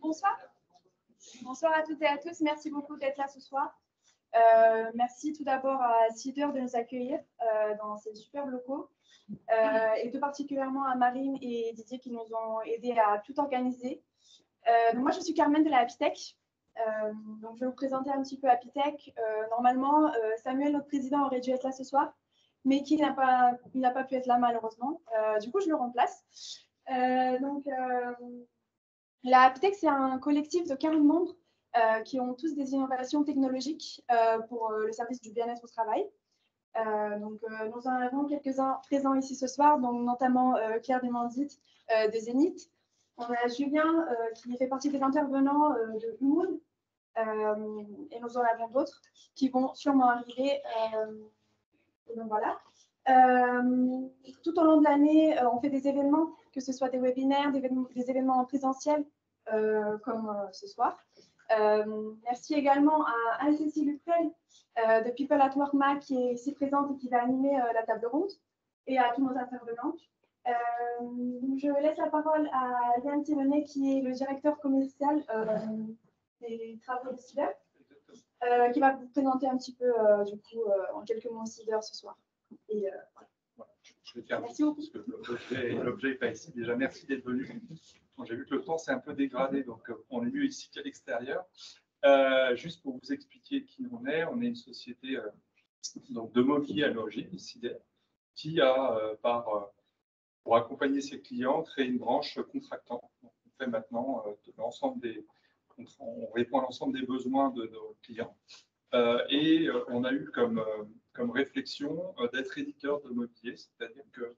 Bonsoir. Bonsoir à toutes et à tous. Merci beaucoup d'être là ce soir. Merci tout d'abord à Cider de nous accueillir dans ces superbes locaux et tout particulièrement à Marine et Didier qui nous ont aidés à tout organiser. Donc moi, je suis Carmen de la Apitech. Donc je vais vous présenter un petit peu Apitech. Normalement, Samuel, notre président, aurait dû être là ce soir, mais il n'a pas pu être là malheureusement. Du coup, je le remplace. La Apitech, c'est un collectif de 40 membres qui ont tous des innovations technologiques pour le service du bien-être au travail. Nous en avons quelques-uns présents ici ce soir, donc notamment Claire Desmandit de Zénith. On a Julien qui fait partie des intervenants de Humoun, et nous en avons d'autres qui vont sûrement arriver. Donc voilà. Tout au long de l'année, on fait des événements, que ce soit des webinaires, des événements en présentiel, comme ce soir. Merci également à Anne-Cécile Luprel de People at Work MAC qui est ici présente et qui va animer la table ronde, et à tous nos intervenants. Je laisse la parole à Yann Thiemenet qui est le directeur commercial des travaux de Cider, qui va vous présenter un petit peu du coup en quelques mots Cider ce soir. Et, voilà. Je vais faire merci beaucoup. Parce que l'objet n'est pas ici. Déjà, merci d'être venu. J'ai vu que le temps s'est un peu dégradé, donc on est mieux ici qu'à l'extérieur. Juste pour vous expliquer qui on est une société donc de mobilier à l'origine, Cider, qui a, pour accompagner ses clients, créé une branche contractant. Donc, on fait maintenant l'ensemble on répond à l'ensemble des besoins de nos clients. On a eu comme réflexion d'être éditeur de mobilier, c'est-à-dire que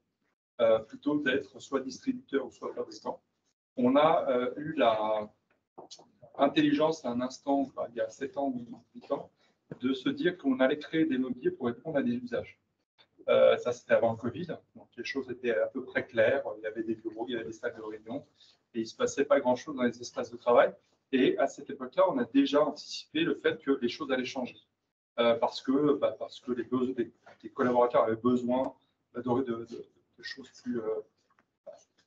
plutôt d'être soit distributeur ou soit fabricant. On a eu l'intelligence à un instant, il y a 7 ans ou 8 ans, de se dire qu'on allait créer des mobiliers pour répondre à des usages. Ça, c'était avant le Covid, donc les choses étaient à peu près claires. Il y avait des bureaux, il y avait des salles de réunion, et il ne se passait pas grand-chose dans les espaces de travail. Et à cette époque-là, on a déjà anticipé le fait que les choses allaient changer. Parce que les collaborateurs avaient besoin de choses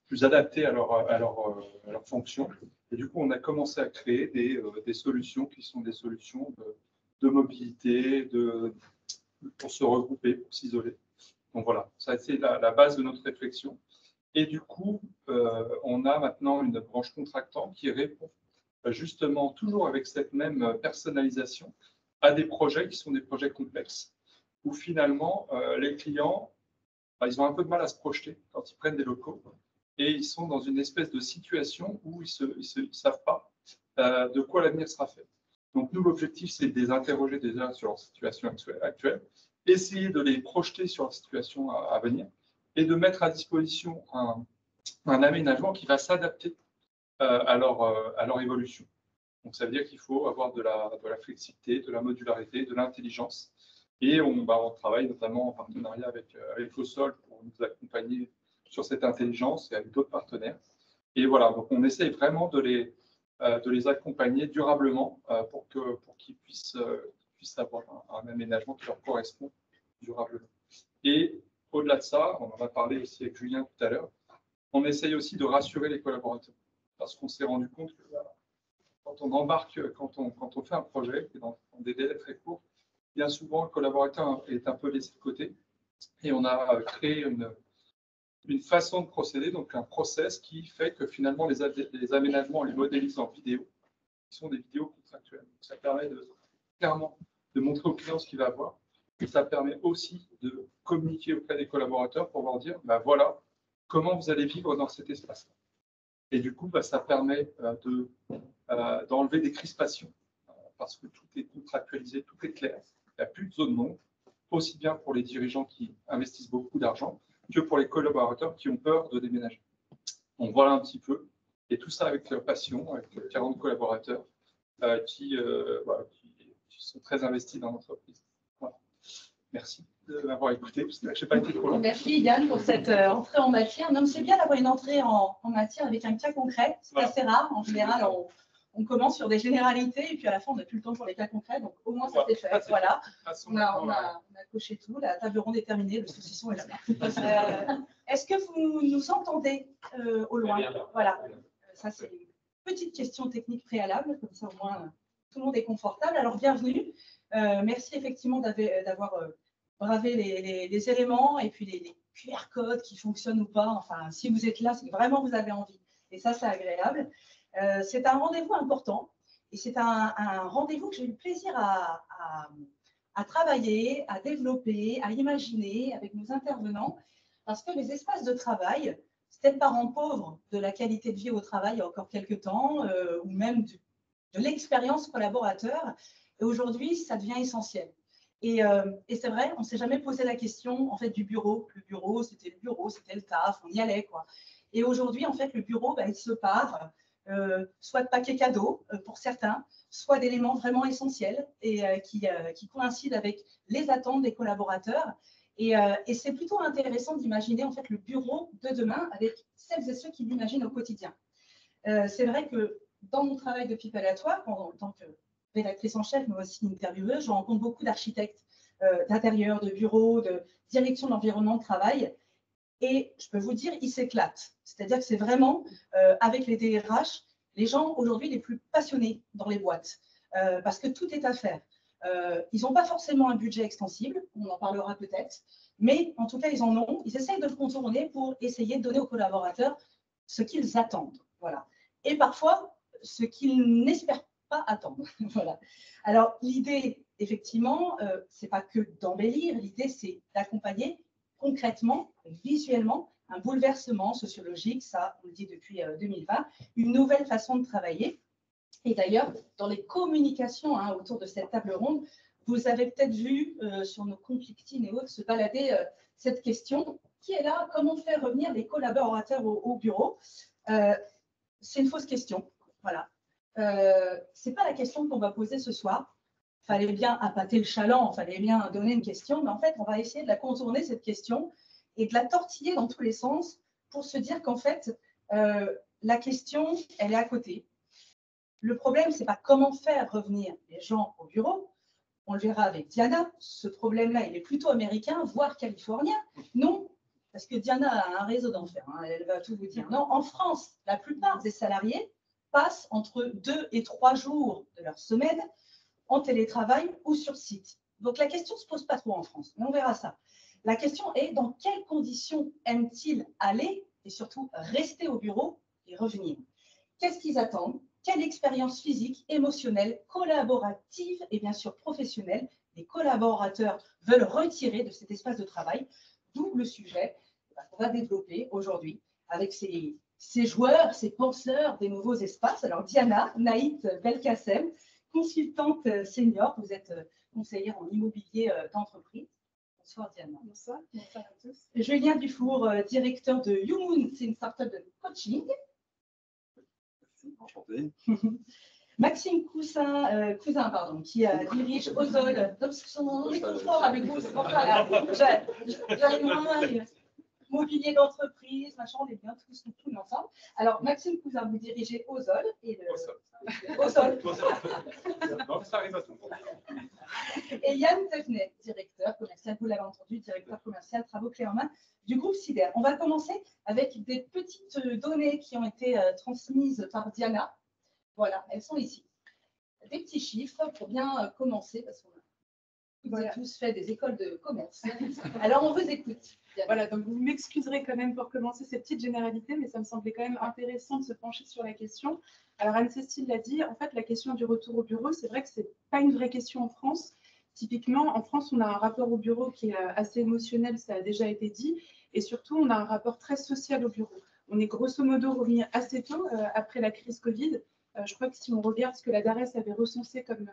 plus adaptées à leur fonction. Et du coup, on a commencé à créer des solutions qui sont des solutions de mobilité, pour se regrouper, pour s'isoler. Donc voilà, ça c'est la base de notre réflexion. Et du coup, on a maintenant une branche contractant qui répond justement toujours avec cette même personnalisation à des projets qui sont des projets complexes, où finalement les clients, ils ont un peu de mal à se projeter quand ils prennent des locaux, et ils sont dans une espèce de situation où ils ne savent pas de quoi l'avenir sera fait. Donc nous, l'objectif, c'est de les interroger déjà sur leur situation actuelle, essayer de les projeter sur leur situation à venir, et de mettre à disposition un aménagement qui va s'adapter à leur évolution. Donc ça veut dire qu'il faut avoir de la flexibilité, de la modularité, de l'intelligence. Et on travaille notamment en partenariat avec Fossol pour nous accompagner sur cette intelligence et avec d'autres partenaires. Et voilà, donc on essaye vraiment de les accompagner durablement pour qu'ils puissent avoir un aménagement qui leur correspond durablement. Et au-delà de ça, on en a parlé aussi avec Julien tout à l'heure, on essaye aussi de rassurer les collaborateurs. Parce qu'on s'est rendu compte que quand on embarque, quand on fait un projet dans des délais très courts, bien souvent, le collaborateur est un peu laissé de côté. Et on a créé une façon de procéder, donc un process qui fait que finalement, les aménagements, on les modélise en vidéo, qui sont des vidéos contractuelles. Donc, ça permet clairement de montrer au client ce qu'il va avoir. Et ça permet aussi de communiquer auprès des collaborateurs pour leur dire, voilà, comment vous allez vivre dans cet espace-là. Et du coup, ça permet d'enlever des crispations, parce que tout est contractualisé, tout est clair. Il n'y a plus de zone d'ombre, aussi bien pour les dirigeants qui investissent beaucoup d'argent que pour les collaborateurs qui ont peur de déménager. Donc voilà un petit peu. Et tout ça avec passion, avec 40 collaborateurs qui sont très investis dans l'entreprise. Voilà. Merci de m'avoir écouté, parce que je n'ai pas été trop long. Merci Yann pour cette entrée en matière. Non, c'est bien d'avoir une entrée en matière avec un cas concret. C'est assez rare. En général, on commence sur des généralités et puis à la fin, on n'a plus le temps pour les cas concrets. Donc au moins, ça s'est fait. Voilà. On a coché tout. La table ronde est terminée. Le saucisson est là-bas. Est-ce que vous nous entendez au loin? Voilà, ça c'est une petite question technique préalable, comme ça au moins tout le monde est confortable. Alors bienvenue, merci effectivement d'avoir bravé les éléments et puis les QR codes qui fonctionnent ou pas. Enfin, si vous êtes là, c'est que vraiment vous avez envie. Et ça, c'est agréable. C'est un rendez-vous important et c'est un rendez-vous que j'ai eu le plaisir à travailler, à développer, à imaginer avec nos intervenants, parce que les espaces de travail, c'était le parent pauvre de la qualité de vie au travail il y a encore quelques temps, ou même de l'expérience collaborateur. Et aujourd'hui, ça devient essentiel. Et c'est vrai, on ne s'est jamais posé la question en fait, du bureau. Le bureau, c'était le taf, on y allait, quoi. Et aujourd'hui, en fait, le bureau, il se part soit de paquets cadeaux pour certains, soit d'éléments vraiment essentiels et qui coïncident avec les attentes des collaborateurs. Et c'est plutôt intéressant d'imaginer en fait le bureau de demain avec celles et ceux qui l'imaginent au quotidien. C'est vrai que dans mon travail de people at work, en tant que rédactrice en chef, mais aussi intervieweuse, je rencontre beaucoup d'architectes d'intérieur, de bureaux, de direction de l'environnement de travail. Et je peux vous dire, ils s'éclatent. C'est-à-dire que c'est vraiment, avec les DRH, les gens aujourd'hui les plus passionnés dans les boîtes, parce que tout est à faire. Ils n'ont pas forcément un budget extensible, on en parlera peut-être, mais en tout cas, ils en ont. Ils essayent de le contourner pour essayer de donner aux collaborateurs ce qu'ils attendent. Voilà. Et parfois, ce qu'ils n'espèrent pas attendre. Voilà. Alors, l'idée, effectivement, ce n'est pas que d'embellir, l'idée, c'est d'accompagner concrètement, visuellement, un bouleversement sociologique, ça, on le dit depuis 2020, une nouvelle façon de travailler. Et d'ailleurs, dans les communications autour de cette table ronde, vous avez peut-être vu sur nos comptes LinkedIn et autres se balader cette question qui est là, comment faire revenir les collaborateurs au bureau? C'est une fausse question. Voilà. Ce n'est pas la question qu'on va poser ce soir. Il fallait bien appâter le chaland, il fallait bien donner une question, mais en fait, on va essayer de la contourner, cette question, et de la tortiller dans tous les sens pour se dire qu'en fait, la question, elle est à côté. Le problème, ce n'est pas comment faire revenir les gens au bureau. On le verra avec Diana. Ce problème-là, il est plutôt américain, voire californien. Non, parce que Diana a un réseau d'enfer, elle va tout vous dire. Non, en France, la plupart des salariés passent entre 2 et 3 jours de leur semaine en télétravail ou sur site. Donc, la question ne se pose pas trop en France, mais on verra ça. La question est dans quelles conditions aiment-ils aller et surtout rester au bureau et revenir? Qu'est-ce qu'ils attendent? Quelle expérience physique, émotionnelle, collaborative et bien sûr professionnelle les collaborateurs veulent retirer de cet espace de travail? D'où le sujet qu'on va développer aujourd'hui avec ces joueurs, ces penseurs des nouveaux espaces. Alors Diana Naït Belkacem, consultante senior, vous êtes conseillère en immobilier d'entreprise. Bonsoir Diana. Bonsoir. Bonsoir à tous. Julien Dufour, directeur de YouMoon, c'est une start-up de coaching. Enchanté. Maxime Cousin, qui dirige Ozol. On est confort avec vous, c'est pour ça. Mobilier d'entreprise, machin, on est bien tous ensemble. Alors, Maxime Cousin, vous dirigez Ozol. Ozol. Non, ça arrive à tout le monde. Et Yann Tevnet, directeur commercial, vous l'avez entendu, directeur commercial, travaux clés en main du groupe Cider. On va commencer avec des petites données qui ont été transmises par Diana. Voilà, elles sont ici. Des petits chiffres pour bien commencer, parce qu'on a tous fait des écoles de commerce. Alors, on vous écoute. Diana. Voilà, donc vous m'excuserez quand même pour commencer ces petites généralités, mais ça me semblait quand même intéressant de se pencher sur la question. Alors, Anne-Cécile l'a dit, en fait, la question du retour au bureau, c'est vrai que ce n'est pas une vraie question en France. Typiquement, en France, on a un rapport au bureau qui est assez émotionnel, ça a déjà été dit, et surtout, on a un rapport très social au bureau. On est grosso modo revenu assez tôt après la crise Covid. Je crois que si on regarde ce que la DARES avait recensé comme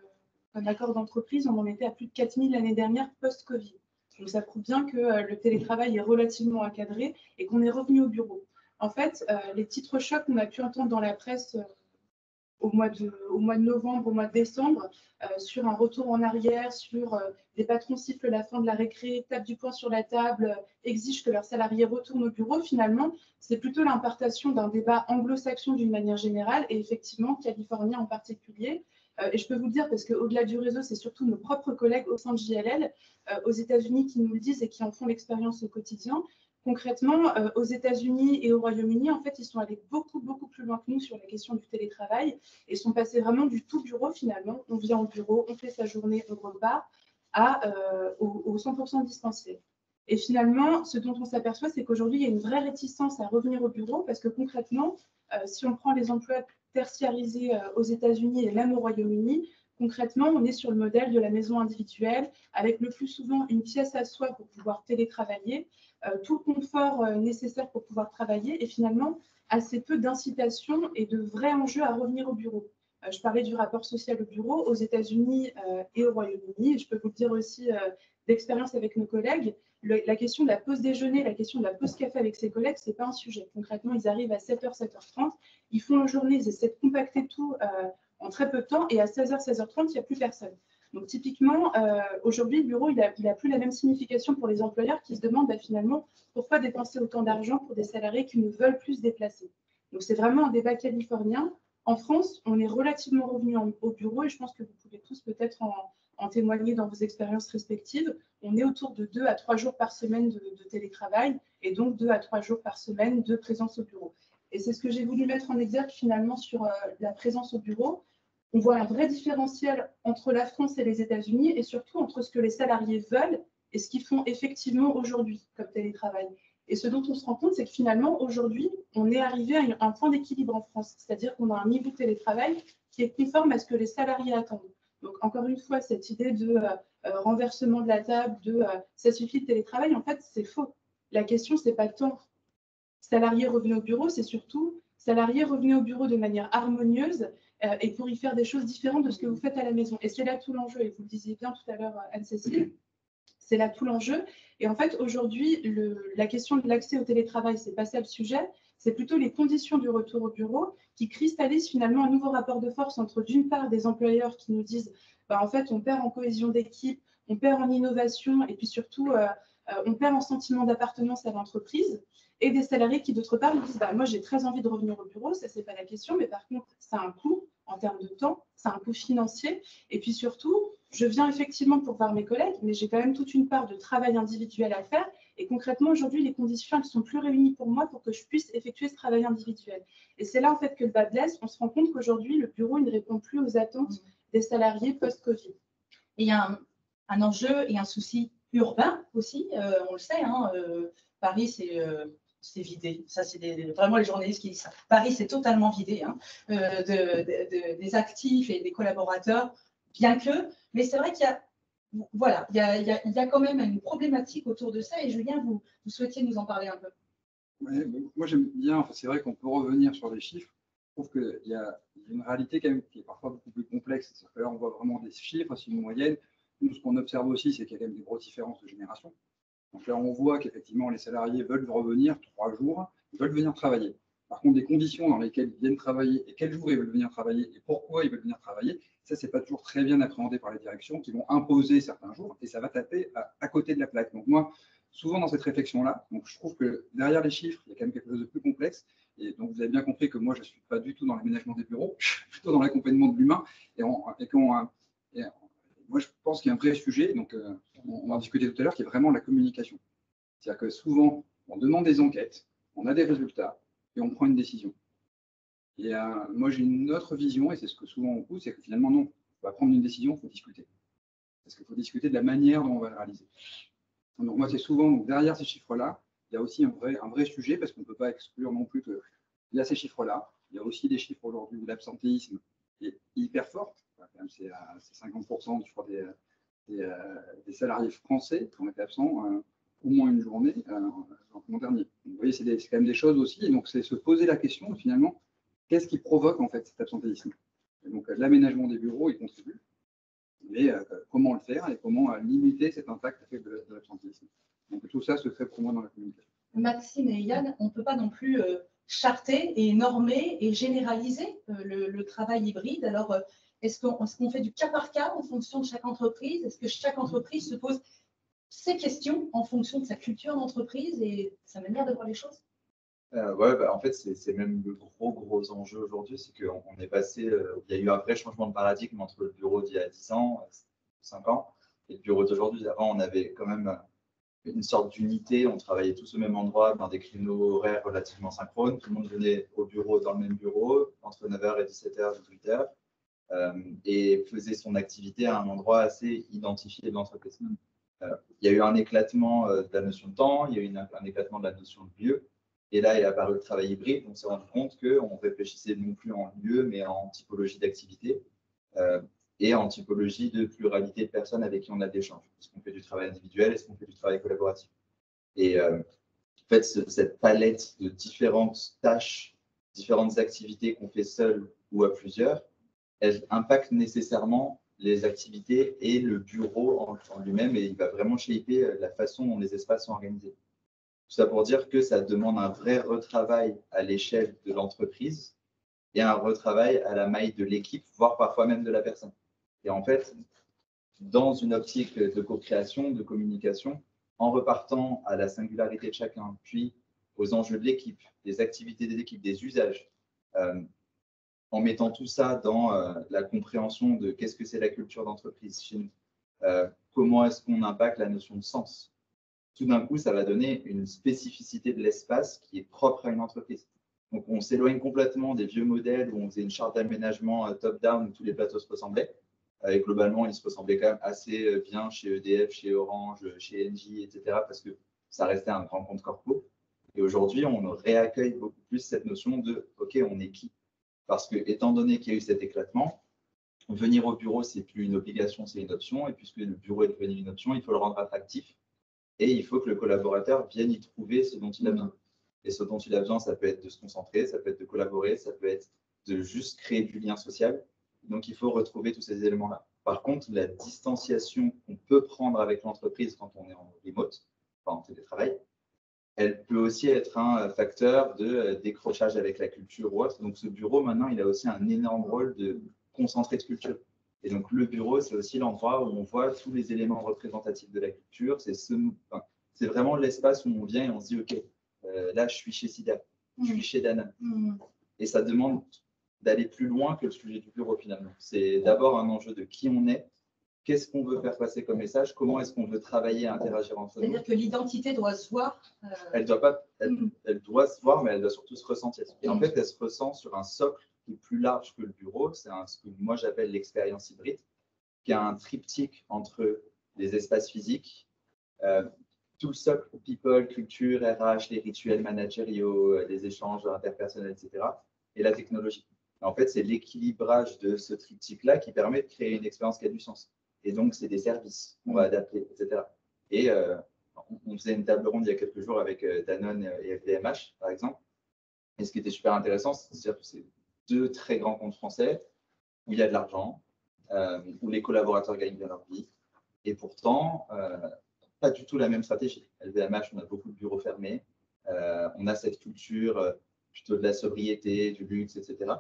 accord d'entreprise, on en était à plus de 4000 l'année dernière post-Covid. Donc, ça prouve bien que le télétravail est relativement encadré et qu'on est revenu au bureau. En fait, les titres chocs qu'on a pu entendre dans la presse au mois de novembre, au mois de décembre, sur un retour en arrière, sur des patrons sifflent la fin de la récré, tapent du poing sur la table, exigent que leurs salariés retournent au bureau. Finalement, c'est plutôt l'importation d'un débat anglo-saxon d'une manière générale et effectivement californien en particulier. Et je peux vous le dire, parce qu'au-delà du réseau, c'est surtout nos propres collègues au sein de JLL, aux États-Unis, qui nous le disent et qui en font l'expérience au quotidien, Concrètement, aux États-Unis et au Royaume-Uni, en fait, ils sont allés beaucoup, beaucoup plus loin que nous sur la question du télétravail et sont passés vraiment du tout bureau finalement. On vient au bureau, on fait sa journée, on repart, au 100% distanciel. Et finalement, ce dont on s'aperçoit, c'est qu'aujourd'hui, il y a une vraie réticence à revenir au bureau parce que concrètement, si on prend les emplois tertiarisés aux États-Unis et même au Royaume-Uni, concrètement, on est sur le modèle de la maison individuelle avec le plus souvent une pièce à soi pour pouvoir télétravailler, tout le confort nécessaire pour pouvoir travailler et finalement assez peu d'incitation et de vrais enjeux à revenir au bureau. Je parlais du rapport social au bureau aux États-Unis et au Royaume-Uni. Et je peux vous le dire aussi d'expérience avec nos collègues, la question de la pause déjeuner, la question de la pause café avec ses collègues, ce n'est pas un sujet. Concrètement, ils arrivent à 7h, 7h30, ils font leur journée, ils essaient de compacter tout en très peu de temps et à 16h, 16h30, il n'y a plus personne. Donc typiquement, aujourd'hui, le bureau, il n'a plus la même signification pour les employeurs qui se demandent finalement pourquoi dépenser autant d'argent pour des salariés qui ne veulent plus se déplacer. Donc c'est vraiment un débat californien. En France, on est relativement revenu au bureau et je pense que vous pouvez tous peut-être en témoigner dans vos expériences respectives. On est autour de 2 à 3 jours par semaine de télétravail et donc 2 à 3 jours par semaine de présence au bureau. Et c'est ce que j'ai voulu mettre en exergue finalement sur la présence au bureau. On voit un vrai différentiel entre la France et les États-Unis et surtout entre ce que les salariés veulent et ce qu'ils font effectivement aujourd'hui comme télétravail. Et ce dont on se rend compte, c'est que finalement, aujourd'hui, on est arrivé à un point d'équilibre en France, c'est-à-dire qu'on a un niveau de télétravail qui est conforme à ce que les salariés attendent. Donc, encore une fois, cette idée de renversement de la table, de ça suffit de télétravail, en fait, c'est faux. La question, c'est pas tant salariés revenus au bureau, c'est surtout salariés revenus au bureau de manière harmonieuse et pour y faire des choses différentes de ce que vous faites à la maison. Et c'est là tout l'enjeu, et vous le disiez bien tout à l'heure, Anne-Cécile, c'est là tout l'enjeu. Et en fait, aujourd'hui, la question de l'accès au télétravail, c'est pas ça le sujet, c'est plutôt les conditions du retour au bureau qui cristallisent finalement un nouveau rapport de force entre, d'une part, des employeurs qui nous disent bah, en fait, on perd en cohésion d'équipe, on perd en innovation, et puis surtout, on perd en sentiment d'appartenance à l'entreprise, et des salariés qui, d'autre part, nous disent bah, moi, j'ai très envie de revenir au bureau, ça, c'est pas la question, mais par contre, ça a un coût en termes de temps, ça a un coût financier, et puis surtout, je viens effectivement pour voir mes collègues, mais j'ai quand même toute une part de travail individuel à faire. Et concrètement, aujourd'hui, les conditions ne sont plus réunies pour moi pour que je puisse effectuer ce travail individuel. Et c'est là, en fait, que le bas blesse. On se rend compte qu'aujourd'hui, le bureau ne répond plus aux attentes des salariés post-Covid. Et il y a un enjeu et un souci urbain aussi. On le sait, hein, Paris, c'est vidé. Ça, c'est vraiment les journalistes qui disent ça. Paris, c'est totalement vidé hein, des actifs et des collaborateurs, bien que. Mais c'est vrai qu'il y a, voilà, il y a quand même une problématique autour de ça. Et Julien, vous souhaitiez nous en parler un peu. Ouais, moi, j'aime bien. Enfin, c'est vrai qu'on peut revenir sur les chiffres. Je trouve qu'il y a une réalité quand même qui est parfois beaucoup plus complexe. C'est-à-dire que là, on voit vraiment des chiffres, c'est une moyenne. Nous, ce qu'on observe aussi, c'est qu'il y a quand même des grosses différences de génération. Donc là, on voit qu'effectivement, les salariés veulent revenir 3 jours, ils veulent venir travailler. Par contre, les conditions dans lesquelles ils viennent travailler et quels jours ils veulent venir travailler et pourquoi ils veulent venir travailler, ça, c'est pas toujours très bien appréhendé par les directions qui vont imposer certains jours et ça va taper à côté de la plaque. Donc moi, souvent dans cette réflexion-là, donc je trouve que derrière les chiffres, il y a quand même quelque chose de plus complexe. Et donc vous avez bien compris que moi, je ne suis pas du tout dans l'aménagement des bureaux, je suis plutôt dans l'accompagnement de l'humain. Moi, je pense qu'il y a un vrai sujet, donc on va discuter tout à l'heure, qui est vraiment la communication. C'est-à-dire que souvent, on demande des enquêtes, on a des résultats et on prend une décision. Et moi, j'ai une autre vision, et c'est ce que souvent on pousse, c'est que finalement, non, on va prendre une décision, il faut discuter. Parce qu'il faut discuter de la manière dont on va le réaliser. Donc moi, c'est souvent, derrière ces chiffres-là, il y a aussi un vrai sujet, parce qu'on ne peut pas exclure non plus qu'il y a ces chiffres-là. Il y a aussi des chiffres aujourd'hui où l'absentéisme est hyper fort. C'est 50%, je crois, des salariés français qui ont été absents au moins une journée l'an dernier. Donc, vous voyez, c'est quand même des choses aussi. Et donc, c'est se poser la question, finalement, qu'est-ce qui provoque en fait cet absentéisme? Et donc, l'aménagement des bureaux, il contribue. Mais comment le faire et comment limiter cet impact de l'absentéisme? Donc, tout ça se fait pour moi dans la communication. Maxime et Yann, on ne peut pas non plus charter et normer et généraliser le travail hybride. Alors, est-ce qu'on fait du cas par cas en fonction de chaque entreprise? Est-ce que chaque entreprise se pose ces questions en fonction de sa culture d'entreprise et sa manière de voir les choses? Ouais, bah, en fait, c'est même le gros enjeu aujourd'hui, c'est qu'on est passé, il y a eu un vrai changement de paradigme entre le bureau d'il y a 10 ans, 5 ans, et le bureau d'aujourd'hui. Avant, on avait quand même une sorte d'unité. On travaillait tous au même endroit, dans des créneaux horaires relativement synchrones. Tout le monde venait au bureau, dans le même bureau, entre 9h et 17h, 18h, et faisait son activité à un endroit assez identifié de l'entreprise. Il y a eu un éclatement de la notion de temps, il y a eu un éclatement de la notion de lieu. Et là est apparu le travail hybride. On s'est rendu compte qu'on réfléchissait non plus en lieu, mais en typologie d'activité et en typologie de pluralité de personnes avec qui on a d'échanges. Est-ce qu'on fait du travail individuel, est-ce qu'on fait du travail collaboratif? Et en fait, cette palette de différentes tâches, différentes activités qu'on fait seul ou à plusieurs, elle impacte nécessairement les activités et le bureau en lui-même, et il va vraiment shaper la façon dont les espaces sont organisés. Tout ça pour dire que ça demande un vrai retravail à l'échelle de l'entreprise et un retravail à la maille de l'équipe, voire parfois même de la personne. Et en fait, dans une optique de co-création, de communication, en repartant à la singularité de chacun, puis aux enjeux de l'équipe, des activités des équipes, des usages, en mettant tout ça dans la compréhension de qu'est-ce que c'est la culture d'entreprise chez nous, comment est-ce qu'on impacte la notion de sens. Tout d'un coup, ça va donner une spécificité de l'espace qui est propre à une entreprise. Donc, on s'éloigne complètement des vieux modèles où on faisait une charte d'aménagement top-down où tous les plateaux se ressemblaient. Et globalement, ils se ressemblaient quand même assez bien chez EDF, chez Orange, chez Engie, etc. parce que ça restait un grand compte corpo. Et aujourd'hui, on réaccueille beaucoup plus cette notion de « OK, on est qui ?» Parce que, étant donné qu'il y a eu cet éclatement, venir au bureau, c'est plus une obligation, c'est une option. Et puisque le bureau est devenu une option, il faut le rendre attractif. Et il faut que le collaborateur vienne y trouver ce dont il a besoin. Et ce dont il a besoin, ça peut être de se concentrer, ça peut être de collaborer, ça peut être de juste créer du lien social. Donc, il faut retrouver tous ces éléments-là. Par contre, la distanciation qu'on peut prendre avec l'entreprise quand on est en remote, enfin en télétravail, elle peut aussi être un facteur de décrochage avec la culture ou autre. Donc, ce bureau, maintenant, il a aussi un énorme rôle de concentré de culture. Et donc, le bureau, c'est aussi l'endroit où on voit tous les éléments représentatifs de la culture. C'est vraiment l'espace où on vient et on se dit, OK, là, je suis chez SIDA, je suis chez Danone. Et ça demande d'aller plus loin que le sujet du bureau, finalement. C'est d'abord un enjeu de qui on est, qu'est-ce qu'on veut faire passer comme message, comment est-ce qu'on veut travailler et interagir entre nous. C'est-à-dire que l'identité doit se voir. Elle doit se voir, mais elle doit surtout se ressentir. Et en fait, elle se ressent sur un socle qui est plus large que le bureau. C'est ce que moi j'appelle l'expérience hybride, qui a un triptyque entre les espaces physiques, tout le socle people, culture, RH, les rituels managériaux, les échanges interpersonnels, etc. et la technologie. En fait, c'est l'équilibrage de ce triptyque-là qui permet de créer une expérience qui a du sens. Et donc, c'est des services qu'on va adapter, etc. Et on faisait une table ronde il y a quelques jours avec Danone et LVMH, par exemple. Et ce qui était super intéressant, c'est-à-dire que c'est deux très grands comptes français où il y a de l'argent, où les collaborateurs gagnent bien leur vie. Et pourtant, pas du tout la même stratégie. LVMH, on a beaucoup de bureaux fermés. On a cette culture plutôt de la sobriété, du luxe, etc.,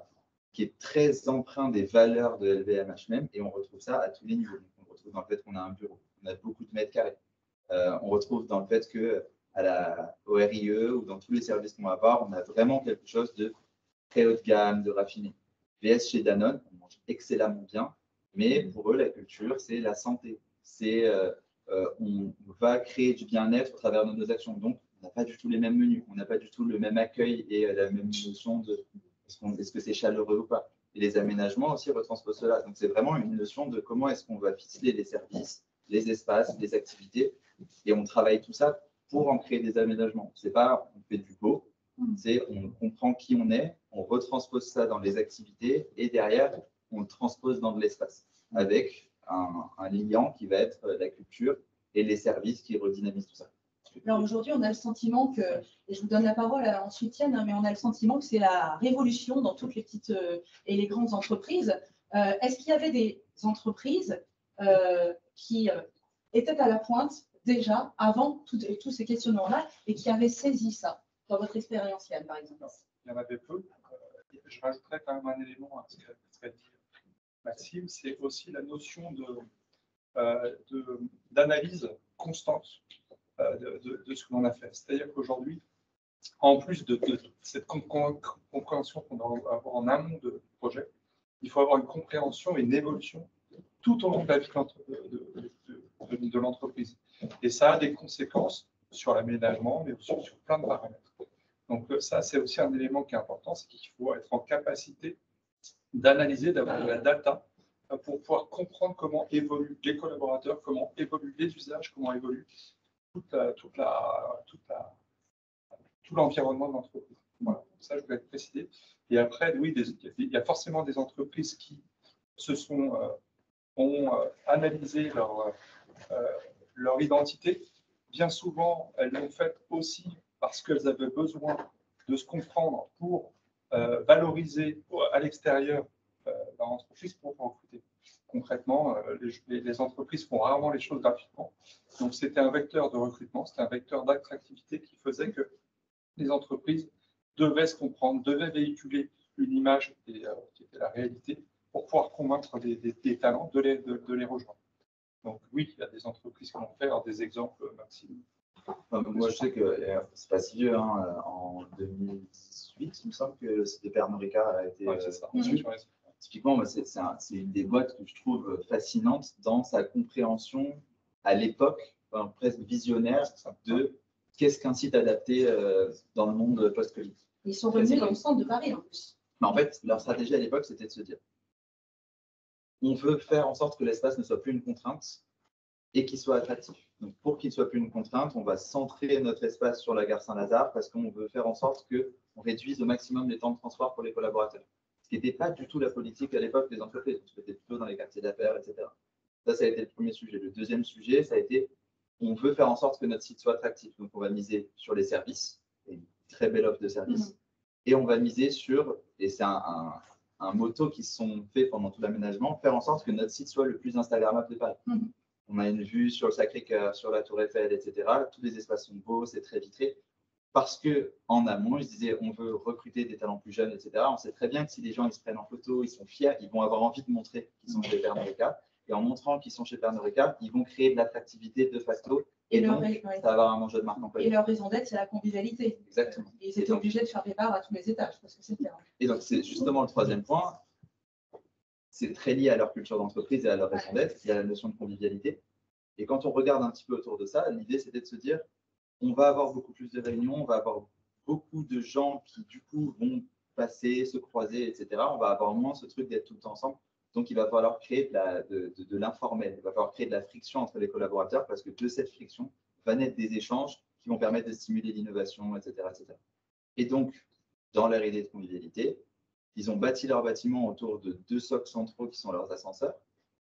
qui est très empreint des valeurs de LVMH même. Et on retrouve ça à tous les niveaux. Donc, on retrouve dans le fait qu'on a un bureau, on a beaucoup de mètres carrés. On retrouve dans le fait au RIE ou dans tous les services qu'on va avoir, on a vraiment quelque chose de très haut de gamme, de raffiné. VS chez Danone, on mange excellemment bien, mais pour eux, la culture, c'est la santé. On va créer du bien-être au travers de nos actions. Donc, on n'a pas du tout les mêmes menus, on n'a pas du tout le même accueil et la même notion de est-ce que c'est chaleureux ou pas. Et les aménagements aussi retransposent cela. Donc, c'est vraiment une notion de comment est-ce qu'on va ficeler les services, les espaces, les activités. Et on travaille tout ça pour en créer des aménagements. C'est pas on fait du beau, c'est on comprend qui on est, on retranspose ça dans les activités et derrière, on le transpose dans de l'espace avec un liant qui va être la culture et les services qui redynamisent tout ça. Alors aujourd'hui, on a le sentiment que, et je vous donne la parole ensuite, Yann, mais on a le sentiment que c'est la révolution dans toutes les petites et les grandes entreprises. Est-ce qu'il y avait des entreprises qui étaient à la pointe déjà avant tous ces questionnements-là et qui avaient saisi ça, dans votre expérience, Yann, par exemple? Il y en avait peu. Je rajouterais quand même un élément à ce qu'a dit Maxime, c'est aussi la notion d'analyse constante de ce que l'on a fait. C'est-à-dire qu'aujourd'hui, en plus de cette compréhension qu'on doit avoir en amont de projet, il faut avoir une compréhension et une évolution tout au long de la vie de l'entreprise. Et ça a des conséquences sur l'aménagement, mais aussi sur plein de paramètres. Donc ça, c'est aussi un élément qui est important, c'est qu'il faut être en capacité d'analyser, d'avoir de la data pour pouvoir comprendre comment évoluent les collaborateurs, comment évoluent les usages, comment évolue tout l'environnement de l'entreprise. Voilà, ça je voulais être précisé. Et après, oui, il y a forcément des entreprises qui ont analysé leur identité. Bien souvent, elles l'ont fait aussi parce qu'elles avaient besoin de se comprendre pour valoriser à l'extérieur leur entreprise pour recruter. Concrètement, les entreprises font rarement les choses gratuitement. Donc, c'était un vecteur de recrutement, c'était un vecteur d'attractivité qui faisait que les entreprises devaient se comprendre, devaient véhiculer une image qui était la réalité pour pouvoir convaincre des talents de les rejoindre. Donc oui, il y a des entreprises qui vont faire des exemples, Maxime. Moi, je sais que c'est pas si vieux, hein, en 2018, il me semble que c'était Pernod Ricard a été conçu. Typiquement, moi, c'est une des boîtes que je trouve fascinante dans sa compréhension à l'époque, presque visionnaire, de qu'est-ce qu'un site adapté dans le monde post-Covid. Ils sont revenus dans le centre de Paris en plus. Mais en fait, leur stratégie à l'époque, c'était de se dire on veut faire en sorte que l'espace ne soit plus une contrainte et qu'il soit attractif. Donc, pour qu'il ne soit plus une contrainte, on va centrer notre espace sur la gare Saint-Lazare parce qu'on veut faire en sorte qu'on réduise au maximum les temps de transport pour les collaborateurs. Ce qui n'était pas du tout la politique à l'époque des entreprises. C'était plutôt dans les quartiers d'affaires, etc. Ça a été le premier sujet. Le deuxième sujet, ça a été on veut faire en sorte que notre site soit attractif. Donc, on va miser sur les services, une très belle offre de services. Et on va miser sur, et c'est un motto qui se sont faits pendant tout l'aménagement, faire en sorte que notre site soit le plus Instagrammable de Paris. On a une vue sur le Sacré-Cœur, sur la Tour Eiffel, etc. Tous les espaces sont beaux, c'est très vitré. Parce qu'en amont, ils se disaient on veut recruter des talents plus jeunes, etc. On sait très bien que si les gens ils se prennent en photo, ils sont fiers, ils vont avoir envie de montrer qu'ils sont chez Pernod Ricard. Et en montrant qu'ils sont chez Pernod Ricard, ils vont créer de l'attractivité de facto. Et donc, ça va avoir un enjeu de marque employée. Et leur raison d'être, c'est la convivialité. Exactement. Et ils étaient obligés de faire des bars à tous les étages, parce que c'est clair. Et donc, c'est justement le troisième point. C'est très lié à leur culture d'entreprise et à leur raison d'être, il y a la notion de convivialité. Et quand on regarde un petit peu autour de ça, l'idée, c'était de se dire, on va avoir beaucoup plus de réunions, on va avoir beaucoup de gens qui, du coup, vont passer, se croiser, etc. On va avoir moins ce truc d'être tout le temps ensemble. Donc, il va falloir créer de l'informel, il va falloir créer de la friction entre les collaborateurs parce que de cette friction va naître des échanges qui vont permettre de stimuler l'innovation, etc., etc. Et donc, dans leur idée de convivialité, ils ont bâti leur bâtiment autour de 2 socles centraux qui sont leurs ascenseurs,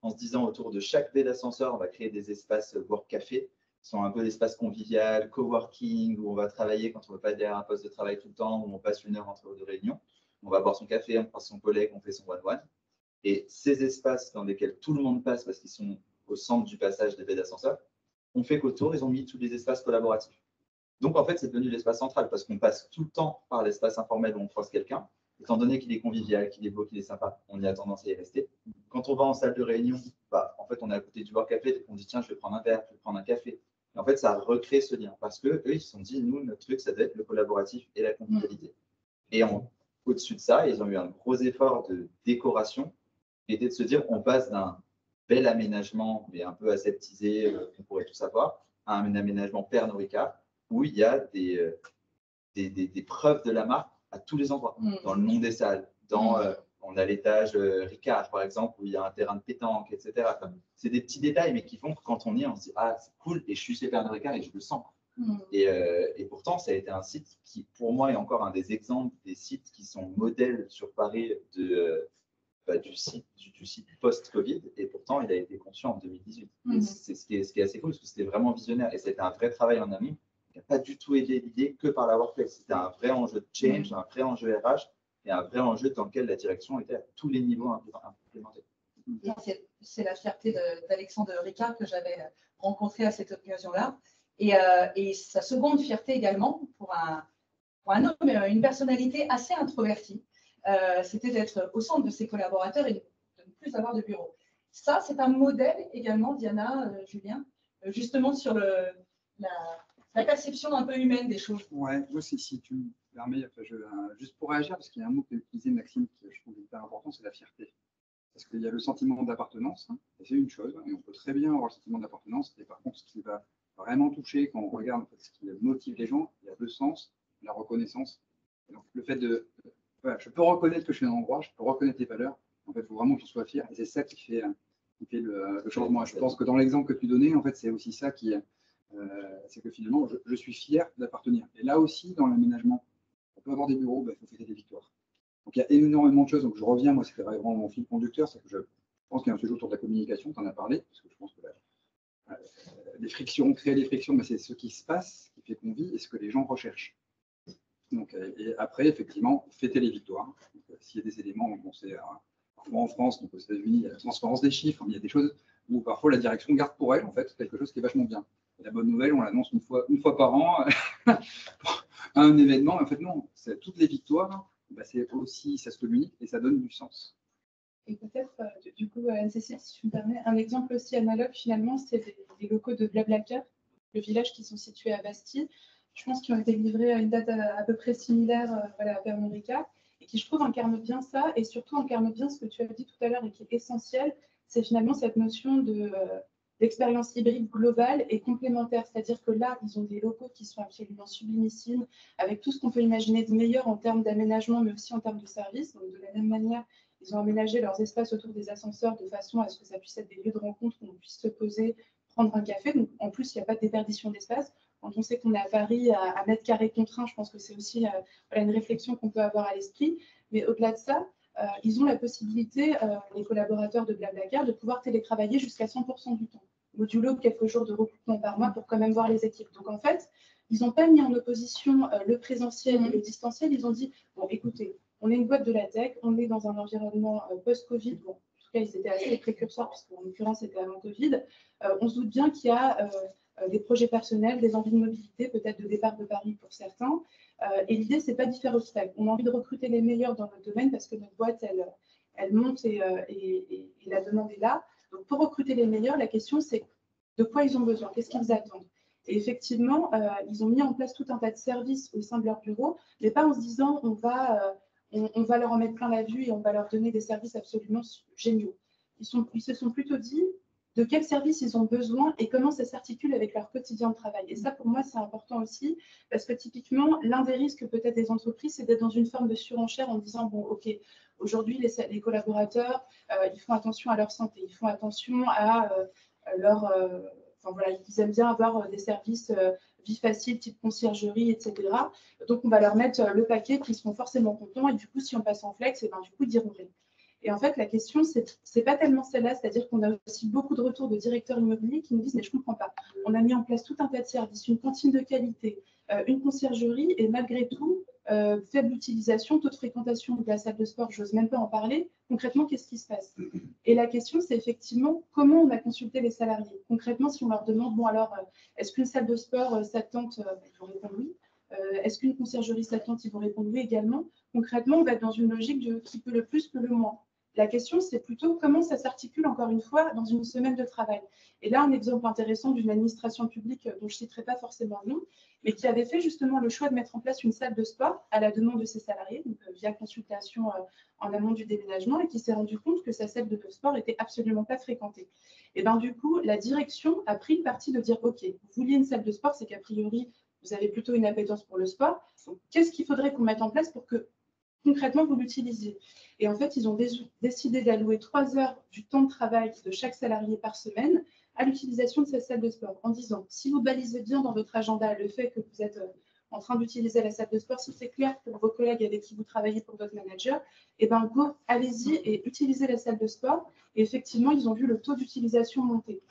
en se disant autour de chaque baie d'ascenseur, on va créer des espaces work café, qui sont un peu l'espace convivial, coworking, où on va travailler quand on ne veut pas être derrière un poste de travail tout le temps, où on passe 1 heure entre 2 réunions. On va boire son café, on croise son collègue, on fait son one-one. Et ces espaces dans lesquels tout le monde passe, parce qu'ils sont au centre du passage des baies d'ascenseur, on fait qu'autour, ils ont mis tous les espaces collaboratifs. Donc, en fait, c'est devenu l'espace central, parce qu'on passe tout le temps par l'espace informel où on croise quelqu'un. Étant donné qu'il est convivial, qu'il est beau, qu'il est sympa, on y a tendance à y rester. Quand on va en salle de réunion, en fait, on est à côté du work café, on dit tiens, je vais prendre un verre, je vais prendre un café. Et en fait, ça recrée ce lien parce qu'eux, ils se sont dit, nous, notre truc, ça doit être le collaboratif et la convivialité. Et au-dessus de ça, ils ont eu un gros effort de décoration qui était de se dire, on passe d'un bel aménagement, mais un peu aseptisé, qu'on pourrait tout savoir, à un aménagement Pernod Ricard, où il y a des preuves de la marque à tous les endroits, dans le nom des salles, on a l'étage Ricard, par exemple, où il y a un terrain de pétanque, etc. Enfin, c'est des petits détails, mais qui font que quand on y est, on se dit, ah, c'est cool, et je suis chez Pernod Ricard et je le sens. Et pourtant, ça a été un site qui, pour moi, est encore un des exemples des sites qui sont modèles sur Paris du site post-Covid, et pourtant, il a été conçu en 2018. Et c'est ce qui est assez cool, parce que c'était vraiment visionnaire, et c'était un vrai travail en amont. Il n'a pas du tout aidé l'idée que par l'avoir fait. C'était un vrai enjeu de change, un vrai enjeu RH et un vrai enjeu dans lequel la direction était à tous les niveaux implémentée. C'est la fierté d'Alexandre Ricard que j'avais rencontré à cette occasion-là. Et sa seconde fierté également, pour un homme, une personnalité assez introvertie, c'était d'être au centre de ses collaborateurs et de ne plus avoir de bureau. Ça, c'est un modèle également, Diana, Julien, justement sur la perception un peu humaine des choses. Ouais, moi, si tu me permets, juste pour réagir, parce qu'il y a un mot qu'a utilisé Maxime qui je trouve hyper important, c'est la fierté. Parce qu'il y a le sentiment d'appartenance, hein, et c'est une chose, et on peut très bien avoir le sentiment d'appartenance, et par contre, ce qui va vraiment toucher quand on regarde en fait, ce qui motive les gens, il y a le sens, la reconnaissance. Et donc, le fait de, voilà, je peux reconnaître que je suis un endroit, je peux reconnaître les valeurs, en fait, il faut vraiment que j'en sois fier, et c'est ça qui fait le changement. Et je pense que dans l'exemple que tu donnais, en fait, c'est aussi ça qui c'est que finalement, je suis fier d'appartenir. Et là aussi, dans l'aménagement, on peut avoir des bureaux, il faut fêter des victoires. Donc, il y a énormément de choses. Donc, je reviens, moi, c'était vraiment mon fil conducteur, c'est que je pense qu'il y a un sujet autour de la communication, tu en as parlé, parce que je pense que les frictions, créer des frictions, mais c'est ce qui se passe, qui fait qu'on vit, et ce que les gens recherchent. Donc, et après, effectivement, fêter les victoires. S'il y a des éléments, on sait, parfois en France, donc aux États-Unis, il y a la transparence des chiffres, mais il y a des choses où parfois la direction garde pour elle, en fait, quelque chose qui est vachement bien. Et la bonne nouvelle, on l'annonce une fois par an à un événement. En fait, non, toutes les victoires, c'est aussi, ça se communique et ça donne du sens. Et peut-être, du coup, Anne-Cécile, si tu me permets, un exemple aussi analogue, finalement, c'est des locaux de Blablacar, le village qui sont situés à Bastille. Je pense qu'ils ont été livrés à une date à peu près similaire voilà, à Pernod-Ricard, et qui, je trouve, incarne bien ça, et surtout incarne bien ce que tu as dit tout à l'heure et qui est essentiel, c'est finalement cette notion d'expérience hybride globale et complémentaire. C'est-à-dire que là, ils ont des locaux qui sont absolument sublimissimes, avec tout ce qu'on peut imaginer de meilleur en termes d'aménagement, mais aussi en termes de services. Donc, de la même manière, ils ont aménagé leurs espaces autour des ascenseurs de façon à ce que ça puisse être des lieux de rencontre où on puisse se poser, prendre un café. Donc, en plus, il n'y a pas de déperdition d'espace. Quand on sait qu'on est à Paris à mètre carré contraint, je pense que c'est aussi voilà, une réflexion qu'on peut avoir à l'esprit. Mais au-delà de ça, ils ont la possibilité, les collaborateurs de Blablacar, de pouvoir télétravailler jusqu'à 100% du temps, modulo quelques jours de recoupement par mois pour quand même voir les équipes. Donc en fait, ils n'ont pas mis en opposition le présentiel et le distanciel. Ils ont dit, bon, écoutez, on est une boîte de la tech, on est dans un environnement post-Covid. Bon, en tout cas, ils étaient assez précurseurs, parce qu'en l'occurrence, c'était avant Covid. On se doute bien qu'il y a des projets personnels, des envies de mobilité, peut-être de départ de Paris pour certains. Et l'idée, c'est pas d'y faire obstacle. On a envie de recruter les meilleurs dans notre domaine parce que notre boîte, elle monte et la demande est là. Donc, pour recruter les meilleurs, la question, c'est de quoi ils ont besoin, qu'est-ce qu'ils attendent. Et effectivement, ils ont mis en place tout un tas de services au sein de leur bureau, mais pas en se disant on va leur en mettre plein la vue et on va leur donner des services absolument géniaux. Ils se sont plutôt dit de quels services ils ont besoin et comment ça s'articule avec leur quotidien de travail. Et ça, pour moi, c'est important aussi, parce que typiquement, l'un des risques peut-être des entreprises, c'est d'être dans une forme de surenchère en disant, bon, OK, aujourd'hui, les collaborateurs, ils font attention à leur santé, ils font attention à leur... enfin, voilà, ils aiment bien avoir des services vie facile, type conciergerie, etc. Donc, on va leur mettre le paquet, puis ils seront forcément contents. Et du coup, si on passe en flex, et ben, du coup, ils diront rien. Et en fait, la question, c'est pas tellement celle-là, c'est-à-dire qu'on a aussi beaucoup de retours de directeurs immobiliers qui nous disent, mais je ne comprends pas. On a mis en place tout un tas de services, une cantine de qualité, une conciergerie, et malgré tout, faible utilisation, taux de fréquentation de la salle de sport, j'ose même pas en parler. Concrètement, qu'est-ce qui se passe? Et la question, c'est effectivement comment on a consulté les salariés. Concrètement, si on leur demande, bon alors, est-ce qu'une salle de sport, ça tente? Ils vont répondre oui. Est-ce qu'une conciergerie, ça tente? Ils vont répondre oui également. Concrètement, on va être dans une logique de qui peut le plus, peut le moins. La question, c'est plutôt comment ça s'articule, encore une fois, dans une semaine de travail. Et là, un exemple intéressant d'une administration publique dont je ne citerai pas forcément le nom, mais qui avait fait justement le choix de mettre en place une salle de sport à la demande de ses salariés, donc via consultation en amont du déménagement, et qui s'est rendu compte que sa salle de sport n'était absolument pas fréquentée. Et bien du coup, la direction a pris le parti de dire, OK, vous vouliez une salle de sport, c'est qu'a priori, vous avez plutôt une appétence pour le sport. Donc, qu'est-ce qu'il faudrait qu'on mette en place pour que concrètement, vous l'utilisiez? Et en fait, ils ont décidé d'allouer 3 heures du temps de travail de chaque salarié par semaine à l'utilisation de cette salle de sport, en disant, si vous balisez bien dans votre agenda le fait que vous êtes en train d'utiliser la salle de sport, si c'est clair pour vos collègues avec qui vous travaillez, pour votre manager, et ben go, allez-y et utilisez la salle de sport. Et effectivement, ils ont vu le taux d'utilisation monter.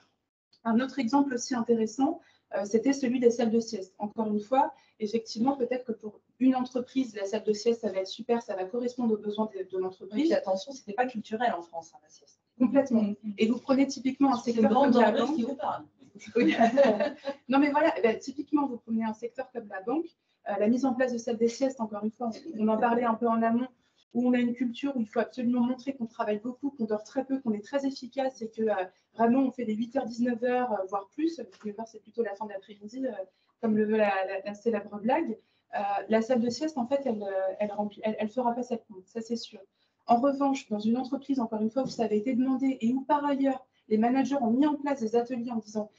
Un autre exemple aussi intéressant, c'était celui des salles de sieste. Encore une fois, effectivement, peut-être que pour une entreprise, la salle de sieste, ça va être super, ça va correspondre aux besoins de l'entreprise. Oui, attention, ce n'était pas culturel en France, hein, la sieste. Complètement. Et vous prenez typiquement un secteur comme la banque. Qui vous parle. Oui. Non, mais voilà, typiquement, vous prenez un secteur comme la banque, la mise en place de salles de sieste, encore une fois, on en parlait un peu en amont, où on a une culture où il faut absolument montrer qu'on travaille beaucoup, qu'on dort très peu, qu'on est très efficace et que vraiment on fait des 8h, 19h, voire plus. 19h, c'est plutôt la fin d'après-midi, comme le veut la célèbre blague. La salle de sieste, en fait, elle fera pas cette compte, ça c'est sûr. En revanche, dans une entreprise, encore une fois, où ça avait été demandé et où par ailleurs, les managers ont mis en place des ateliers en disant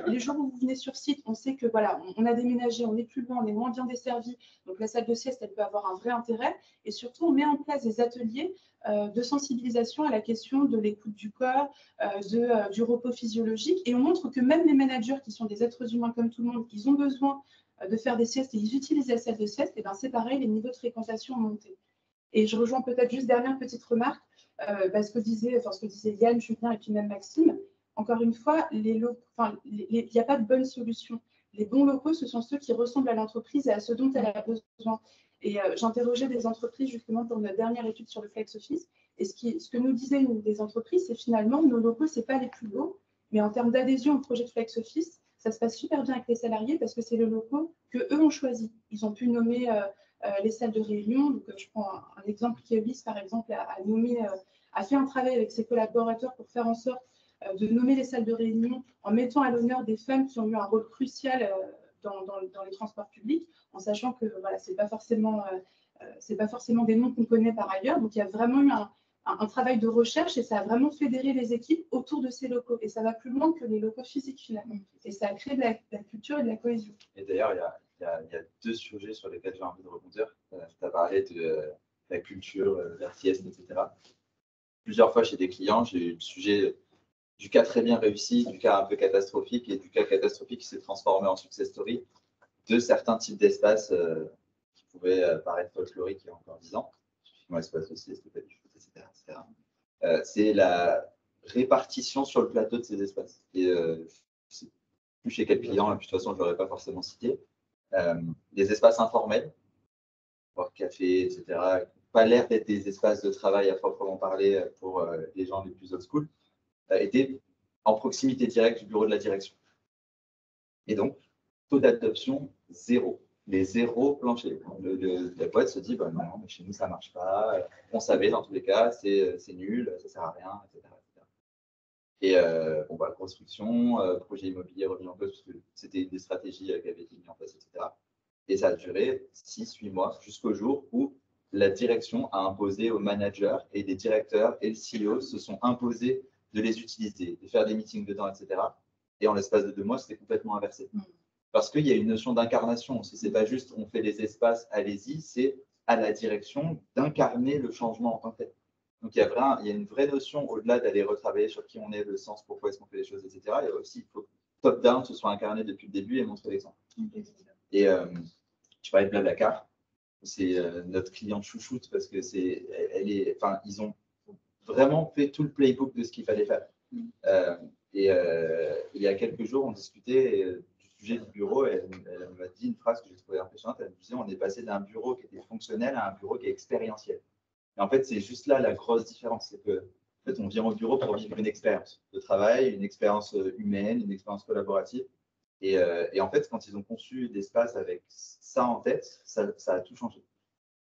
les jours où vous venez sur site, on sait que voilà, on a déménagé, on est plus loin, on est moins bien desservi, donc la salle de sieste, elle peut avoir un vrai intérêt. Et surtout, on met en place des ateliers de sensibilisation à la question de l'écoute du corps, du repos physiologique. Et on montre que même les managers, qui sont des êtres humains comme tout le monde, qui ont besoin de faire des siestes et ils utilisent la salle de sieste, et ben c'est pareil, les niveaux de fréquentation ont monté. Et je rejoins peut-être juste dernière petite remarque, parce que ce que disaient Yann, Julien et puis même Maxime. Encore une fois, il n'y a pas de bonne solution. Les bons locaux, ce sont ceux qui ressemblent à l'entreprise et à ce dont elle a besoin. Et j'interrogeais des entreprises justement pour notre dernière étude sur le flex office. Et ce que nous disaient des entreprises, c'est finalement nos locaux, ce n'est pas les plus beaux, mais en termes d'adhésion au projet de flex office, ça se passe super bien avec les salariés parce que c'est le locaux qu'eux ont choisi. Ils ont pu nommer les salles de réunion. Donc, je prends un exemple. Keolis, par exemple, a fait un travail avec ses collaborateurs pour faire en sorte de nommer les salles de réunion en mettant à l'honneur des femmes qui ont eu un rôle crucial dans les transports publics, en sachant que voilà, ce n'est pas forcément des noms qu'on connaît par ailleurs. Donc, il y a vraiment eu un travail de recherche et ça a vraiment fédéré les équipes autour de ces locaux. Et ça va plus loin que les locaux physiques, finalement. Et ça a créé de la culture et de la cohésion. Et d'ailleurs, il y a deux sujets sur lesquels j'ai envie de rebondir. Tu as parlé de la culture, la sieste, etc. Plusieurs fois chez des clients, j'ai eu le sujet du cas très bien réussi, du cas un peu catastrophique et du cas catastrophique qui s'est transformé en success story de certains types d'espaces qui pouvaient paraître folkloriques il y a encore 10 ans. Moi, espace aussi, c'était pas du foot, etc. C'est la répartition sur le plateau de ces espaces. Et je sais plus chez quel client, et puis de toute façon, je ne l'aurais pas forcément cité. Des espaces informels, voire café, etc., qui n'ont pas l'air d'être des espaces de travail à proprement parler pour les gens les plus old school, étaient en proximité directe du bureau de la direction. Et donc, taux d'adoption, zéro. Les zéros planchers. La boîte se dit, bah non, mais chez nous, ça ne marche pas. On savait, dans tous les cas, c'est nul, ça ne sert à rien, etc. Et bon, bah, construction, projet immobilier revenu en cause, parce que c'était une des stratégies qui avait été mise en place, etc. Et ça a duré 6-8 mois, jusqu'au jour où la direction a imposé aux managers et les directeurs et le CEO se sont imposés de les utiliser, de faire des meetings dedans, etc. Et en l'espace de 2 mois, c'était complètement inversé. Parce qu'il y a une notion d'incarnation. Ce n'est pas juste on fait les espaces, allez-y, c'est à la direction d'incarner le changement en tant que tel. Donc il y a une vraie notion, au-delà d'aller retravailler sur qui on est, le sens, pourquoi est-ce qu'on fait les choses, etc. Il y a aussi, il faut que top-down se soit incarné depuis le début et montrer l'exemple. Et je parlais de Blablacar, c'est notre client chouchoute parce que ils ont vraiment fait tout le playbook de ce qu'il fallait faire. Il y a quelques jours, on discutait du sujet du bureau et elle m'a dit une phrase que j'ai trouvée impressionnante. Elle me disait on est passé d'un bureau qui était fonctionnel à un bureau qui est expérientiel. Et en fait, c'est juste là la grosse différence. C'est que en fait, on vient au bureau pour vivre une expérience de travail, une expérience humaine, une expérience collaborative. Et en fait, quand ils ont conçu l'espace avec ça en tête, ça a tout changé.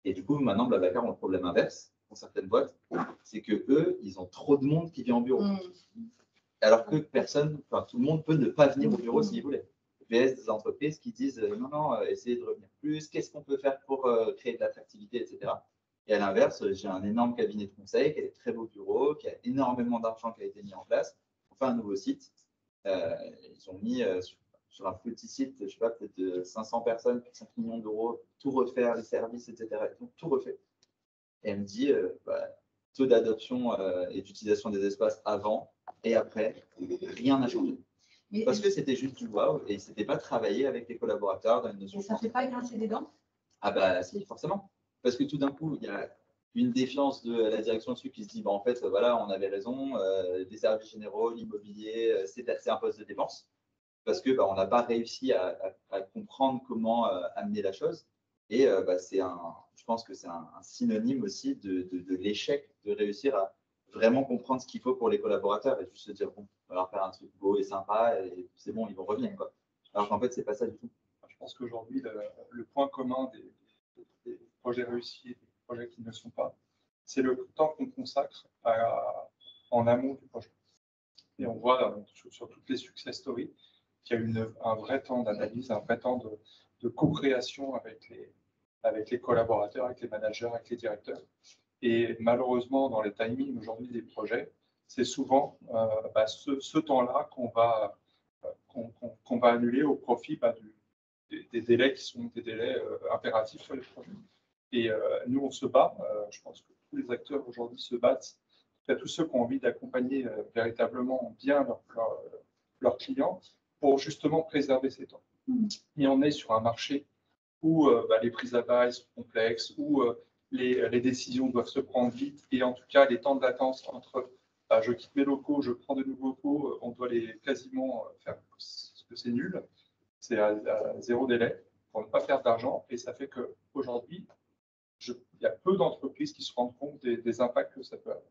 Et du coup, maintenant, Blablacar ont le problème inverse pour certaines boîtes, c'est que eux, ils ont trop de monde qui vient au bureau. Alors que tout le monde peut ne pas venir au bureau s'il voulait. VS des entreprises qui disent non, essayez de revenir plus, qu'est-ce qu'on peut faire pour créer de l'attractivité, etc. Et à l'inverse, j'ai un énorme cabinet de conseil qui a des très beaux bureaux, qui a énormément d'argent qui a été mis en place. On fait un nouveau site. Ils ont mis sur un petit site, je ne sais pas, peut-être 500 personnes, 5 millions d'euros, tout refaire, les services, etc. Donc, tout refait. Et elle me dit, taux d'adoption et d'utilisation des espaces avant et après, rien n'a changé. Parce que c'était juste du wow et ce n'était pas travaillé avec les collaborateurs dans une notion. Ça ne fait pas grincer des dents? Ah bah si, forcément. Parce que tout d'un coup, il y a une défiance de la direction dessus qui se dit, en fait, voilà, on avait raison, les services généraux, l'immobilier, c'est un poste de dépense. Parce que on n'a pas réussi à comprendre comment amener la chose. Et je pense que c'est un synonyme aussi de l'échec de réussir à vraiment comprendre ce qu'il faut pour les collaborateurs et juste se dire, bon, on va leur faire un truc beau et sympa et c'est bon, ils vont revenir, quoi. Alors qu'en fait, c'est pas ça du tout. Je pense qu'aujourd'hui, le point commun des projets réussis et des projets qui ne le sont pas, c'est le temps qu'on consacre en amont du projet. Et on voit sur toutes les success stories qu'il y a un vrai temps d'analyse, un vrai temps de co-création avec les collaborateurs, avec les managers, avec les directeurs. Et malheureusement, dans les timings aujourd'hui des projets, c'est souvent ce temps-là qu'on va annuler au profit des délais qui sont des délais impératifs sur les projets. Et nous, on se bat. Je pense que tous les acteurs aujourd'hui se battent. Il y a tous ceux qui ont envie d'accompagner véritablement bien leurs clients pour justement préserver ces temps. Et on est sur un marché où les prises à bail sont complexes, où les décisions doivent se prendre vite. Et en tout cas, les temps de latence entre je quitte mes locaux, je prends de nouveaux locaux, on doit les quasiment faire parce que c'est nul. C'est à zéro délai pour ne pas perdre d'argent. Et ça fait qu'aujourd'hui, il y a peu d'entreprises qui se rendent compte des impacts que ça peut avoir.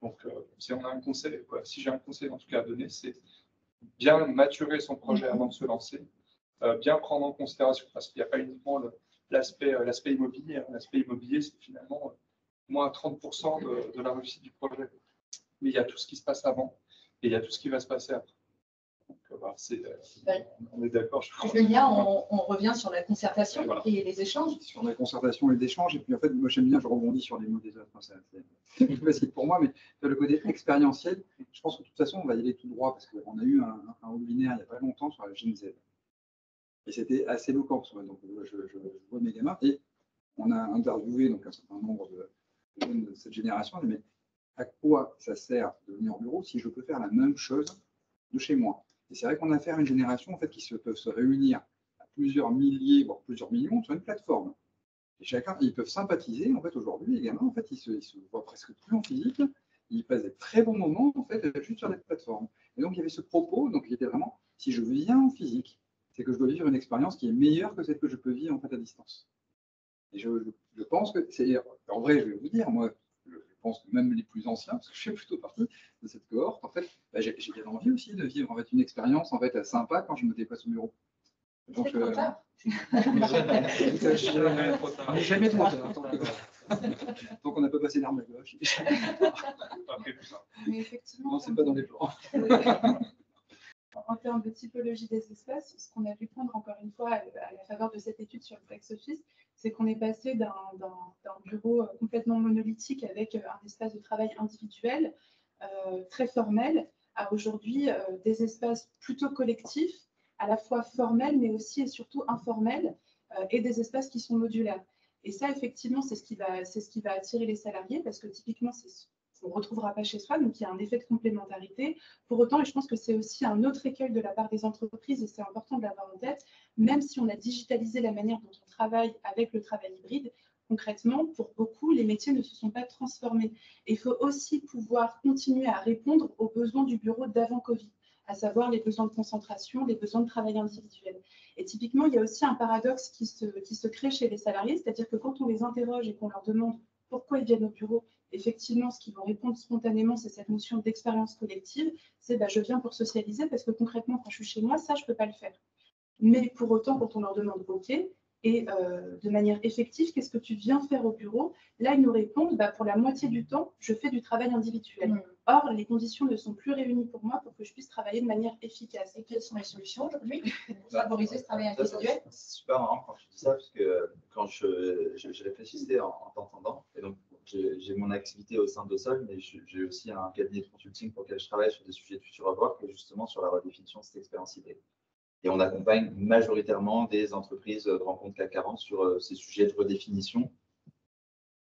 Donc, si on a un conseil, si j'ai un conseil en tout cas à donner, c'est bien maturer son projet avant de se lancer, bien prendre en considération, parce qu'il n'y a pas uniquement l'aspect immobilier. L'aspect immobilier, c'est finalement moins 30% de la réussite du projet. Mais il y a tout ce qui se passe avant et il y a tout ce qui va se passer après. Donc, on est d'accord. Julien, on revient sur la concertation et les échanges. Sur la concertation et les échanges. Et puis, en fait, moi, j'aime bien, je rebondis sur les mots des autres. C'est plus facile pour moi, mais le côté expérientiel, je pense que de toute façon, on va y aller tout droit parce qu'on a eu un webinaire il n'y a pas longtemps sur la Gen Z. Et c'était assez éloquent. Donc, je vois mes gamins et on a interviewé donc, un certain nombre de jeunes de cette génération. Mais à quoi ça sert de venir au bureau si je peux faire la même chose de chez moi? Et c'est vrai qu'on a affaire à une génération en fait, peuvent se réunir à plusieurs milliers, voire plusieurs millions sur une plateforme. Et chacun, ils peuvent sympathiser. En fait, aujourd'hui, les gamins, en fait, ils se voient presque plus en physique. Ils passent des très bons moments en fait, juste sur des plateformes. Et donc, il y avait ce propos, donc il était vraiment, si je viens en physique, c'est que je dois vivre une expérience qui est meilleure que celle que je peux vivre en fait, à distance. Et je pense que c'est, en vrai, je vais vous dire, moi, je pense que même les plus anciens, parce que je fais plutôt partie de cette cohorte, en fait, j'ai bien envie aussi de vivre en fait, une expérience en fait, sympa quand je me déplace au bureau. Donc, trop tard. Jamais trop tard. Tant qu'on n'a pas passé l'arme à gauche. Mais effectivement, Non, c'est pas dans les plans. En termes de typologie des espaces, ce qu'on a pu prendre encore une fois à la faveur de cette étude sur le flex office, c'est qu'on est passé d'un bureau complètement monolithique avec un espace de travail individuel, très formel, à aujourd'hui des espaces plutôt collectifs, à la fois formels, mais aussi et surtout informels, et des espaces qui sont modulaires. Et ça, effectivement, c'est ce qui va attirer les salariés, parce que typiquement, on ne retrouvera pas chez soi, donc il y a un effet de complémentarité. Pour autant, et je pense que c'est aussi un autre écueil de la part des entreprises, et c'est important de l'avoir en tête, même si on a digitalisé la manière dont on travaille avec le travail hybride, concrètement, pour beaucoup, les métiers ne se sont pas transformés. Et il faut aussi pouvoir continuer à répondre aux besoins du bureau d'avant Covid, à savoir les besoins de concentration, les besoins de travail individuel. Et typiquement, il y a aussi un paradoxe qui se crée chez les salariés, c'est-à-dire que quand on les interroge et qu'on leur demande pourquoi ils viennent au bureau, effectivement, ce qu'ils vont répondre spontanément, c'est cette notion d'expérience collective. C'est je viens pour socialiser parce que concrètement, quand je suis chez moi, ça, je ne peux pas le faire. Mais pour autant, quand on leur demande OK, et de manière effective, qu'est-ce que tu viens faire au bureau? Là, ils nous répondent, pour la moitié du temps, je fais du travail individuel. Or, les conditions ne sont plus réunies pour moi pour que je puisse travailler de manière efficace. Et quelles sont les solutions aujourd'hui pour favoriser ce travail individuel? C'est super marrant quand tu dis ça, parce que quand je réfléchissais en t'entendant, et donc j'ai mon activité au sein de Sol, mais j'ai aussi un cabinet de consulting pour lequel je travaille sur des sujets de futur work, et justement sur la redéfinition de cette expérience hybride. Et on accompagne majoritairement des entreprises de rencontre CAC 40 sur ces sujets de redéfinition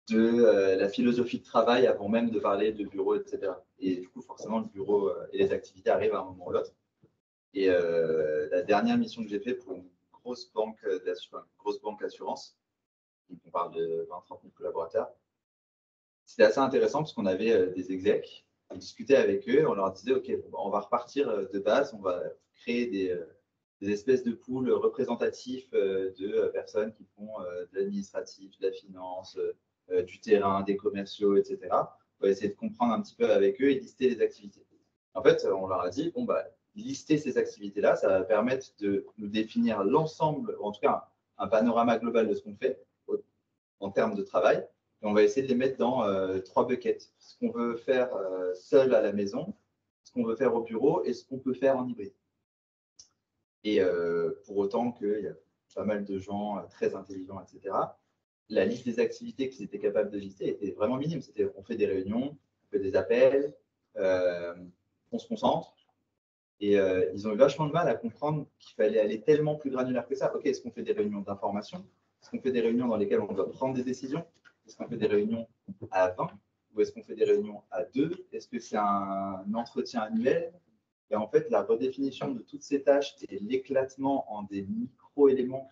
de la philosophie de travail avant même de parler de bureau, etc. Et du coup, forcément, le bureau et les activités arrivent à un moment ou l'autre. Et la dernière mission que j'ai faite pour une grosse banque d'assurance, donc on parle de 20-30 000 collaborateurs, c'était assez intéressant parce qu'on avait des execs, on discutait avec eux, on leur disait, OK, on va repartir de base, on va créer des espèces de pools représentatifs de personnes qui font de l'administratif, de la finance, du terrain, des commerciaux, etc. On va essayer de comprendre un petit peu avec eux et lister les activités. En fait, on leur a dit, lister ces activités-là, ça va permettre de nous définir l'ensemble, en tout cas un panorama global de ce qu'on fait en termes de travail. Et on va essayer de les mettre dans 3 buckets. Ce qu'on veut faire seul à la maison, ce qu'on veut faire au bureau et ce qu'on peut faire en hybride. Et pour autant qu'il y a pas mal de gens très intelligents, etc., la liste des activités qu'ils étaient capables de lister était vraiment minime. C'était on fait des réunions, on fait des appels, on se concentre. Et ils ont eu vachement de mal à comprendre qu'il fallait aller tellement plus granulaire que ça. Ok, est-ce qu'on fait des réunions d'information? Est-ce qu'on fait des réunions dans lesquelles on doit prendre des décisions? Est-ce qu'on fait des réunions à 20? Ou est-ce qu'on fait des réunions à 2? Est-ce que c'est un entretien annuel? Et en fait, la redéfinition de toutes ces tâches et l'éclatement en des micro-éléments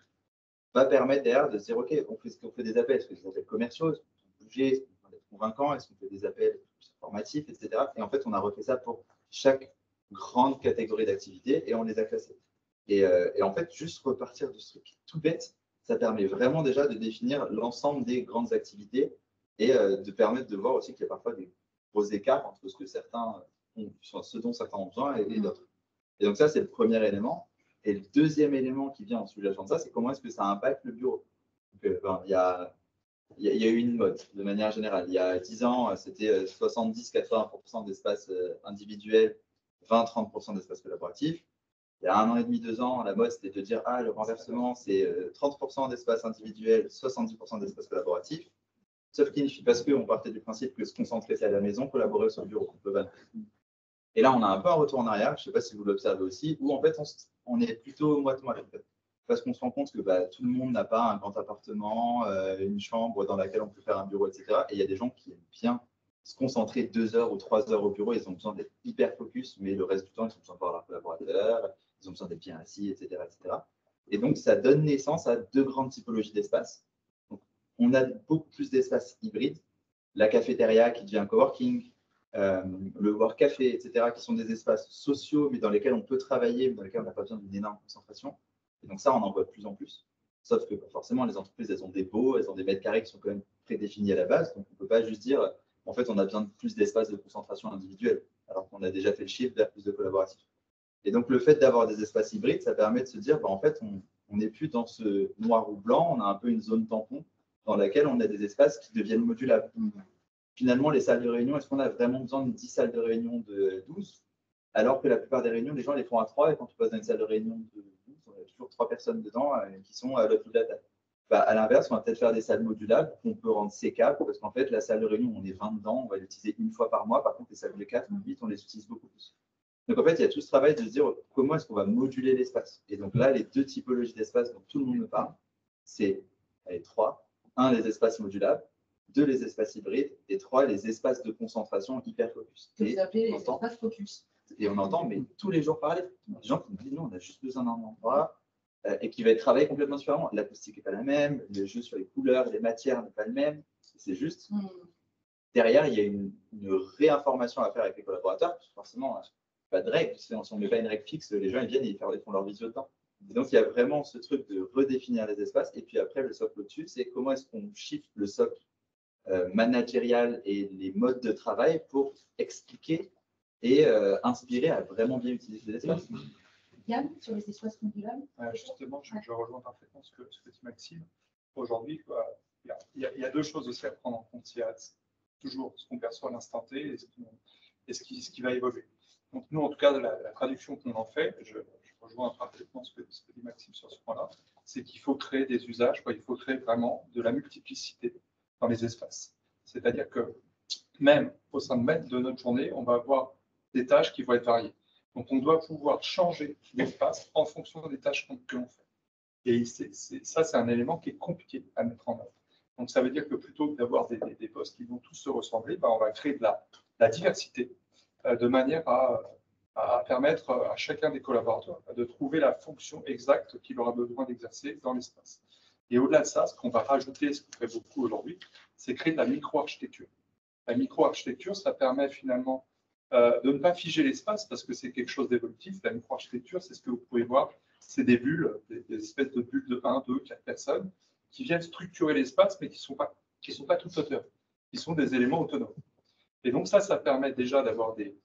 va permettre derrière de se dire, OK, est-ce qu'on fait des appels? Est-ce que des appels commerciaux? Est-ce qu'on peut bouger? Est-ce qu'on peut être convaincant? Est-ce qu'on fait des appels formatifs, etc. Et en fait, on a refait ça pour chaque grande catégorie d'activités et on les a classées. Et en fait, juste repartir de ce truc tout bête, ça permet vraiment déjà de définir l'ensemble des grandes activités et de permettre de voir aussi qu'il y a parfois des gros écarts entre ce que certains ont, ce dont certains ont besoin et d'autres. Et donc ça, c'est le premier élément. Et le deuxième élément qui vient en soulagement de ça, c'est comment est-ce que ça impacte le bureau. Donc, il y a eu une mode de manière générale. Il y a 10 ans, c'était 70-80% d'espace individuel, 20-30% d'espace collaboratif. Il y a 1 an et demi, 2 ans, la mode, c'était de dire le renversement, c'est 30% d'espace individuel, 70% d'espace collaboratif. Sauf parce qu'on partait du principe que se concentrer, c'est à la maison, collaborer sur le bureau. Et là, on a un peu un retour en arrière, je ne sais pas si vous l'observez aussi, où en fait, on est plutôt moite-moite. En fait. Parce qu'on se rend compte que tout le monde n'a pas un grand appartement, une chambre dans laquelle on peut faire un bureau, etc. Et il y a des gens qui aiment bien se concentrer 2 heures ou 3 heures au bureau, ils ont besoin d'être hyper focus, mais le reste du temps, ils ont besoin de voir leurs collaborateurs, ils ont besoin d'être bien assis, etc., etc. Et donc, ça donne naissance à 2 grandes typologies d'espace. On a beaucoup plus d'espaces hybrides, la cafétéria qui devient un coworking, le work café, etc., qui sont des espaces sociaux, mais dans lesquels on peut travailler, mais dans lesquels on n'a pas besoin d'une énorme concentration. Et donc ça, on en voit de plus en plus. Sauf que forcément, les entreprises, elles ont des baux, elles ont des mètres carrés qui sont quand même prédéfinis à la base. Donc on ne peut pas juste dire, en fait, on a besoin de plus d'espace de concentration individuelle, alors qu'on a déjà fait le chiffre vers plus de collaboratif. Et donc le fait d'avoir des espaces hybrides, ça permet de se dire, en fait, on n'est plus dans ce noir ou blanc, on a un peu une zone tampon dans laquelle on a des espaces qui deviennent modulables. Finalement, les salles de réunion, est-ce qu'on a vraiment besoin de 10 salles de réunion de 12? Alors que la plupart des réunions, les gens les font à 3, et quand tu passes dans une salle de réunion de 12, on a toujours 3 personnes dedans qui sont à l'autre bout de la table. À l'inverse, on va peut-être faire des salles modulables qu'on peut rendre sécables, parce qu'en fait, la salle de réunion, on est 20 dedans, on va l'utiliser 1 fois par mois. Par contre, les salles de 4 ou 8, on les utilise beaucoup plus. Donc en fait, il y a tout ce travail de se dire comment est-ce qu'on va moduler l'espace. Et donc là, les 2 typologies d'espace dont tout le monde me parle, c'est 3. 1, les espaces modulables. 2, les espaces hybrides, et 3, les espaces de concentration hyper focus. Que vous appelez les espaces focus. Et on entend, mais tous les jours parler. Des gens qui me disent, non, on a juste besoin d'un endroit et qui va être travaillé complètement différemment. L'acoustique n'est pas la même, le jeu sur les couleurs, les matières n'est pas le même. C'est juste, derrière, il y a une réinformation à faire avec les collaborateurs, parce que forcément, pas de règles. Si on ne met pas une règle fixe, les gens ils viennent et ils font leur visio dedans. Et donc, il y a vraiment ce truc de redéfinir les espaces. Et puis après, le socle au-dessus, c'est comment est-ce qu'on shift le socle managérial et les modes de travail pour expliquer et inspirer à vraiment bien utiliser les espaces. Yann, sur les espaces modulables? Justement, je rejoins parfaitement ce que dit Maxime. Aujourd'hui, il y a 2 choses aussi à prendre en compte. Il y a toujours ce qu'on perçoit à l'instant T et ce qui va évoluer. Donc nous, en tout cas, la traduction qu'on en fait, je rejoins parfaitement ce que dit Maxime sur ce point-là, c'est qu'il faut créer des usages, il faut créer vraiment de la multiplicité dans les espaces. C'est-à-dire que même au sein de notre journée, on va avoir des tâches qui vont être variées. Donc, on doit pouvoir changer l'espace en fonction des tâches que l'on fait. Et ça, c'est un élément qui est compliqué à mettre en œuvre. Donc, ça veut dire que plutôt que d'avoir des postes qui vont tous se ressembler, on va créer de la diversité de manière à permettre à chacun des collaborateurs de trouver la fonction exacte qu'il aura besoin d'exercer dans l'espace. Et au-delà de ça, ce qu'on va rajouter, ce qu'on fait beaucoup aujourd'hui, c'est créer de la micro-architecture. La micro-architecture, ça permet finalement de ne pas figer l'espace parce que c'est quelque chose d'évolutif. La micro-architecture, c'est ce que vous pouvez voir, c'est des bulles, des espèces de bulles de 1, 2, 4 personnes qui viennent structurer l'espace, mais qui ne sont pas toute hauteur, qui sont des éléments autonomes. Et donc ça permet déjà d'avoir des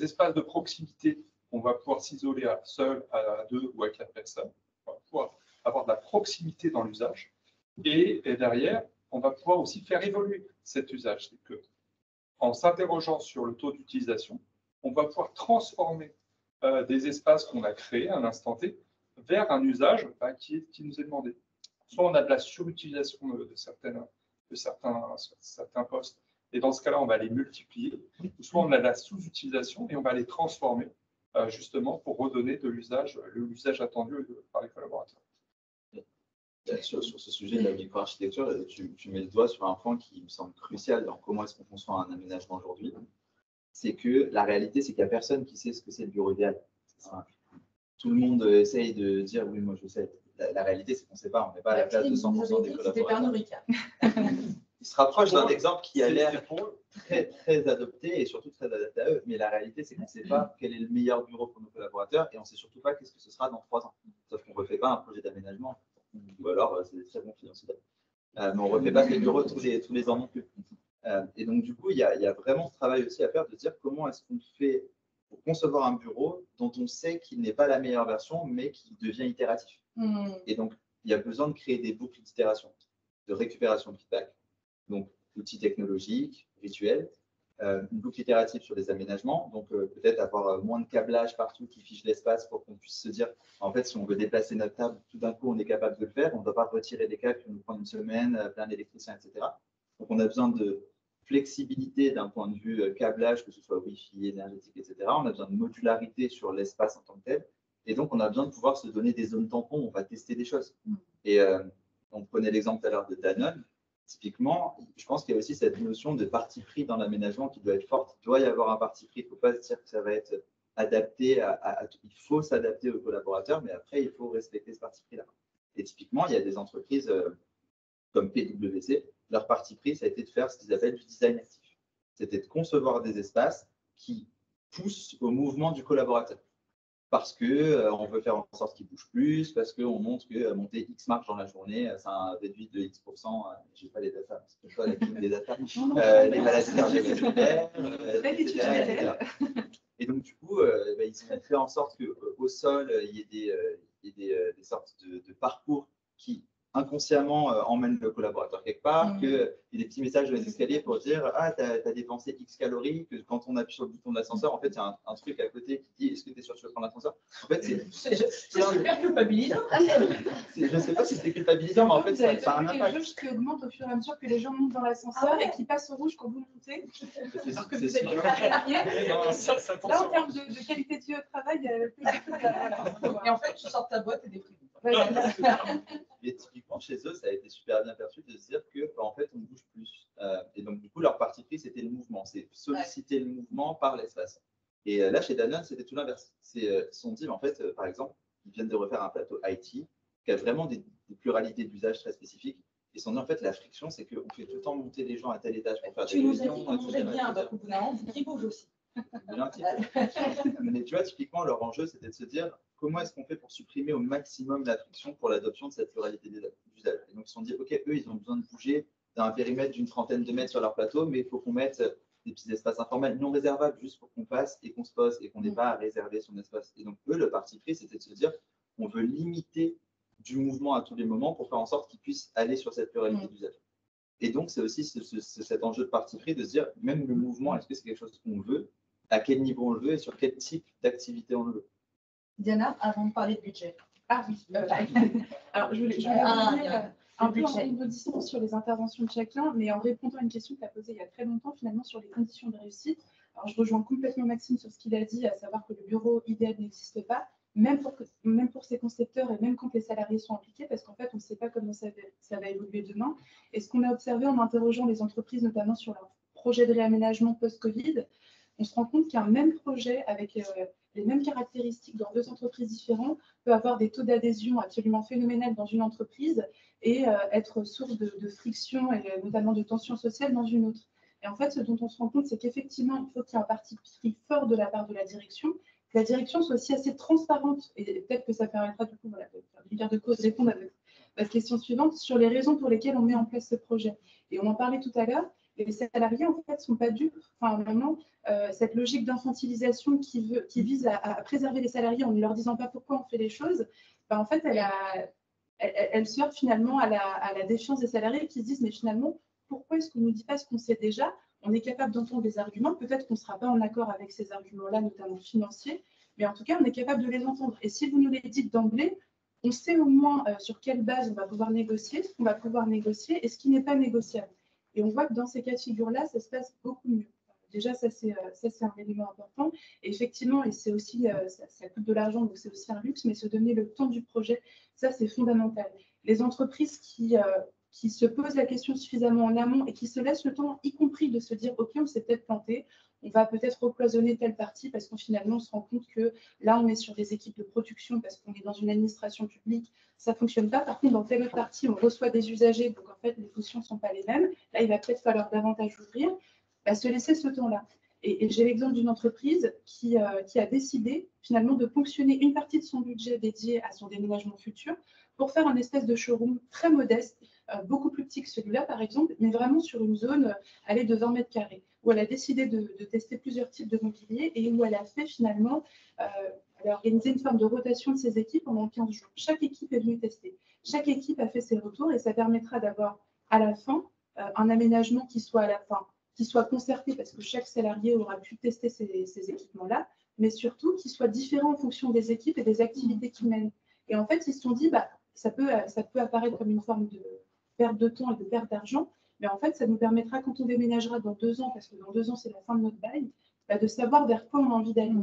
espaces de proximité. On va pouvoir s'isoler seul, à 2 ou à 4 personnes. On va pouvoir avoir de la proximité dans l'usage. Et derrière, on va pouvoir aussi faire évoluer cet usage. C'est que, en s'interrogeant sur le taux d'utilisation, on va pouvoir transformer des espaces qu'on a créés à l'instant T vers un usage qui nous est demandé. soit on a de la surutilisation de certains postes, et dans ce cas-là, on va les multiplier, ou soit on a de la sous-utilisation et on va les transformer justement pour redonner l'usage attendu par les collaborateurs. Sur ce sujet de la micro-architecture, tu mets le doigt sur un point qui me semble crucial dans comment est-ce qu'on conçoit un aménagement aujourd'hui. C'est que la réalité, c'est qu'il n'y a personne qui sait ce que c'est le bureau idéal. Tout le monde essaye de dire oui, moi je sais. La réalité, c'est qu'on ne sait pas. On n'est pas à la place de 100% des collaborateurs. Il se rapproche d'un exemple qui a l'air très, très adopté et surtout très adapté à eux. Mais la réalité, c'est qu'on ne sait pas quel est le meilleur bureau pour nos collaborateurs et on ne sait surtout pas qu'est-ce que ce sera dans 3 ans. Sauf qu'on ne refait pas un projet d'aménagement. Ou alors, c'est des très bons financiers. Mais on ne refait pas ces bureaux tous les ans non plus. Et donc, du coup, il y a vraiment ce travail aussi à faire de dire comment est-ce qu'on fait pour concevoir un bureau dont on sait qu'il n'est pas la meilleure version, mais qui devient itératif. Et donc, il y a besoin de créer des boucles d'itération, de récupération de feedback. Donc, outils technologiques, rituels, une boucle itérative sur les aménagements. Donc, peut-être avoir moins de câblage partout qui fiche l'espace pour qu'on puisse se dire, en fait, si on veut déplacer notre table, tout d'un coup, on est capable de le faire. On ne doit pas retirer des câbles qui nous prendre une semaine, plein d'électriciens, etc. Donc, on a besoin de flexibilité d'un point de vue câblage, que ce soit Wi-Fi, énergétique, etc. On a besoin de modularité sur l'espace en tant que tel. Et donc, on a besoin de pouvoir se donner des zones tampons où on va tester des choses. Et on prenait l'exemple tout à l'heure de Danone. Typiquement, je pense qu'il y a aussi cette notion de parti pris dans l'aménagement qui doit être forte. Il doit y avoir un parti pris. Il ne faut pas se dire que ça va être adapté à tout. Il faut s'adapter aux collaborateurs, mais après, il faut respecter ce parti pris-là. Et typiquement, il y a des entreprises comme PwC. Leur parti pris, ça a été de faire ce qu'ils appellent du design actif. C'était de concevoir des espaces qui poussent au mouvement du collaborateur. Parce qu'on veut faire en sorte qu'il bouge plus, parce qu'on montre que monter X marches dans la journée, ça réduit de X%, je n'ai pas les datas, parce que je vois les datas, les maladies cardiovasculaires, etc. Et donc, du coup, ils ont fait en sorte qu'au sol, il y ait des sortes de parcours qui inconsciemment emmènent le collaborateur quelque part, qu'il y ait des petits messages dans les escaliers pour dire « Ah, tu as dépensé X calories », que quand on appuie sur le bouton de l'ascenseur, en fait, il y a un truc à côté qui dit « Est-ce que tu es sûr que tu veux prendre l'ascenseur ?» En fait, c'est super culpabilisant. Je ne sais pas si c'est culpabilisant, mais en fait, ça a un impact. Les jauges qui augmentent au fur et à mesure que les gens montent dans l'ascenseur et qui passent au rouge quand vous montez. Alors que vous êtes là, en termes de qualité de vie au travail, il y a plus de... Et en fait, tu sors ta boîte et des prix. Et typiquement, chez eux, ça a été super bien perçu de se dire qu'en fait, on bouge plus. Et donc, du coup, leur parti pris, c'était le mouvement. C'est solliciter le mouvement par l'espace. Et là, chez Danone, c'était tout l'inverse. Ils se sont dit, en fait, par exemple, ils viennent de refaire un plateau IT qui a vraiment des pluralités d'usages très spécifiques. Ils se sont dit, en fait, la friction, c'est qu'on fait tout le temps monter les gens à tel étage pour faire des réunions. Tu nous as dit qu'on mangeait bien, donc au bout d'un moment, il bouge aussi. Mais tu vois, typiquement, leur enjeu, c'était de se dire comment est-ce qu'on fait pour supprimer au maximum la friction pour l'adoption de cette pluralité d'usages. Et donc, ils se sont dit, OK, eux, ils ont besoin de bouger d'un périmètre d'une trentaine de mètres sur leur plateau, mais il faut qu'on mette des petits espaces informels non réservables juste pour qu'on passe et qu'on se pose et qu'on n'ait pas à réserver son espace. Et donc, eux, le parti pris, c'était de se dire on veut limiter du mouvement à tous les moments pour faire en sorte qu'ils puissent aller sur cette pluralité d'usages. Et donc, c'est aussi cet enjeu de parti pris de se dire même le mouvement, est-ce que c'est quelque chose qu'on veut, à quel niveau on le veut et sur quel type d'activité on le veut. Diana, avant de parler de budget. Ah oui. Alors, je voulais revenir un peu en rebondissant sur les interventions de chacun, mais en répondant à une question que tu as posée il y a très longtemps, finalement, sur les conditions de réussite. Alors, je rejoins complètement Maxime sur ce qu'il a dit, à savoir que le bureau idéal n'existe pas, même pour ses concepteurs et même quand les salariés sont impliqués, parce qu'en fait, on ne sait pas comment ça va évoluer demain. Et ce qu'on a observé en interrogeant les entreprises, notamment sur leur projet de réaménagement post-Covid, on se rend compte qu'un même projet avec les mêmes caractéristiques dans 2 entreprises différentes peut avoir des taux d'adhésion absolument phénoménales dans une entreprise et être source de friction et notamment de tensions sociales dans une autre. Et en fait, ce dont on se rend compte, c'est qu'effectivement, il faut qu'il y ait un parti pris fort de la part de la direction, que la direction soit aussi assez transparente, et peut-être que ça permettra du coup de faire une guerre de cause, répondre à la question suivante, sur les raisons pour lesquelles on met en place ce projet. Et on en parlait tout à l'heure, les salariés, en fait, ne sont pas dupes. Enfin, vraiment, cette logique d'infantilisation qui vise à préserver les salariés en ne leur disant pas pourquoi on fait les choses, ben, en fait, elle se heurte finalement à la défiance des salariés qui se disent, mais finalement, pourquoi est-ce qu'on ne nous dit pas ce qu'on sait déjà? On est capable d'entendre des arguments, peut-être qu'on ne sera pas en accord avec ces arguments-là, notamment financiers, mais en tout cas, on est capable de les entendre. Et si vous nous les dites d'emblée, on sait au moins sur quelle base on va pouvoir négocier, ce qu'on va pouvoir négocier et ce qui n'est pas négociable. Et on voit que dans ces cas de figure-là, ça se passe beaucoup mieux. Déjà, ça, c'est un élément important. Et effectivement, et c'est aussi, ça coûte de l'argent, donc c'est aussi un luxe, mais se donner le temps du projet, ça, c'est fondamental. Les entreprises qui se posent la question suffisamment en amont et qui se laissent le temps, y compris de se dire, OK, on s'est peut-être planté, on va peut-être recloisonner telle partie parce qu'on finalement, on se rend compte que là, on est sur des équipes de production parce qu'on est dans une administration publique, ça ne fonctionne pas. Par contre, dans telle autre partie, on reçoit des usagers, donc en fait, les fonctions ne sont pas les mêmes. Là, il va peut-être falloir davantage ouvrir. Se laisser ce temps-là. Et j'ai l'exemple d'une entreprise qui a décidé finalement de ponctionner une partie de son budget dédié à son déménagement futur pour faire un espèce de showroom très modeste, beaucoup plus petit que celui-là par exemple, mais vraiment sur une zone allée de 20 mètres carrés, où elle a décidé de tester plusieurs types de mobilier et où elle a fait finalement, elle a organisé une forme de rotation de ses équipes pendant 15 jours. Chaque équipe est venue tester. Chaque équipe a fait ses retours et ça permettra d'avoir à la fin un aménagement qui soit à la fin qui soit concerté parce que chaque salarié aura pu tester ces équipements-là, mais surtout qui soit différent en fonction des équipes et des activités qu'ils mènent. Et en fait, ils se sont dit, ça peut apparaître comme une forme de perte de temps et de perte d'argent, mais en fait, ça nous permettra, quand on déménagera dans 2 ans, parce que dans 2 ans, c'est la fin de notre bail, de savoir vers quoi on a envie d'aller.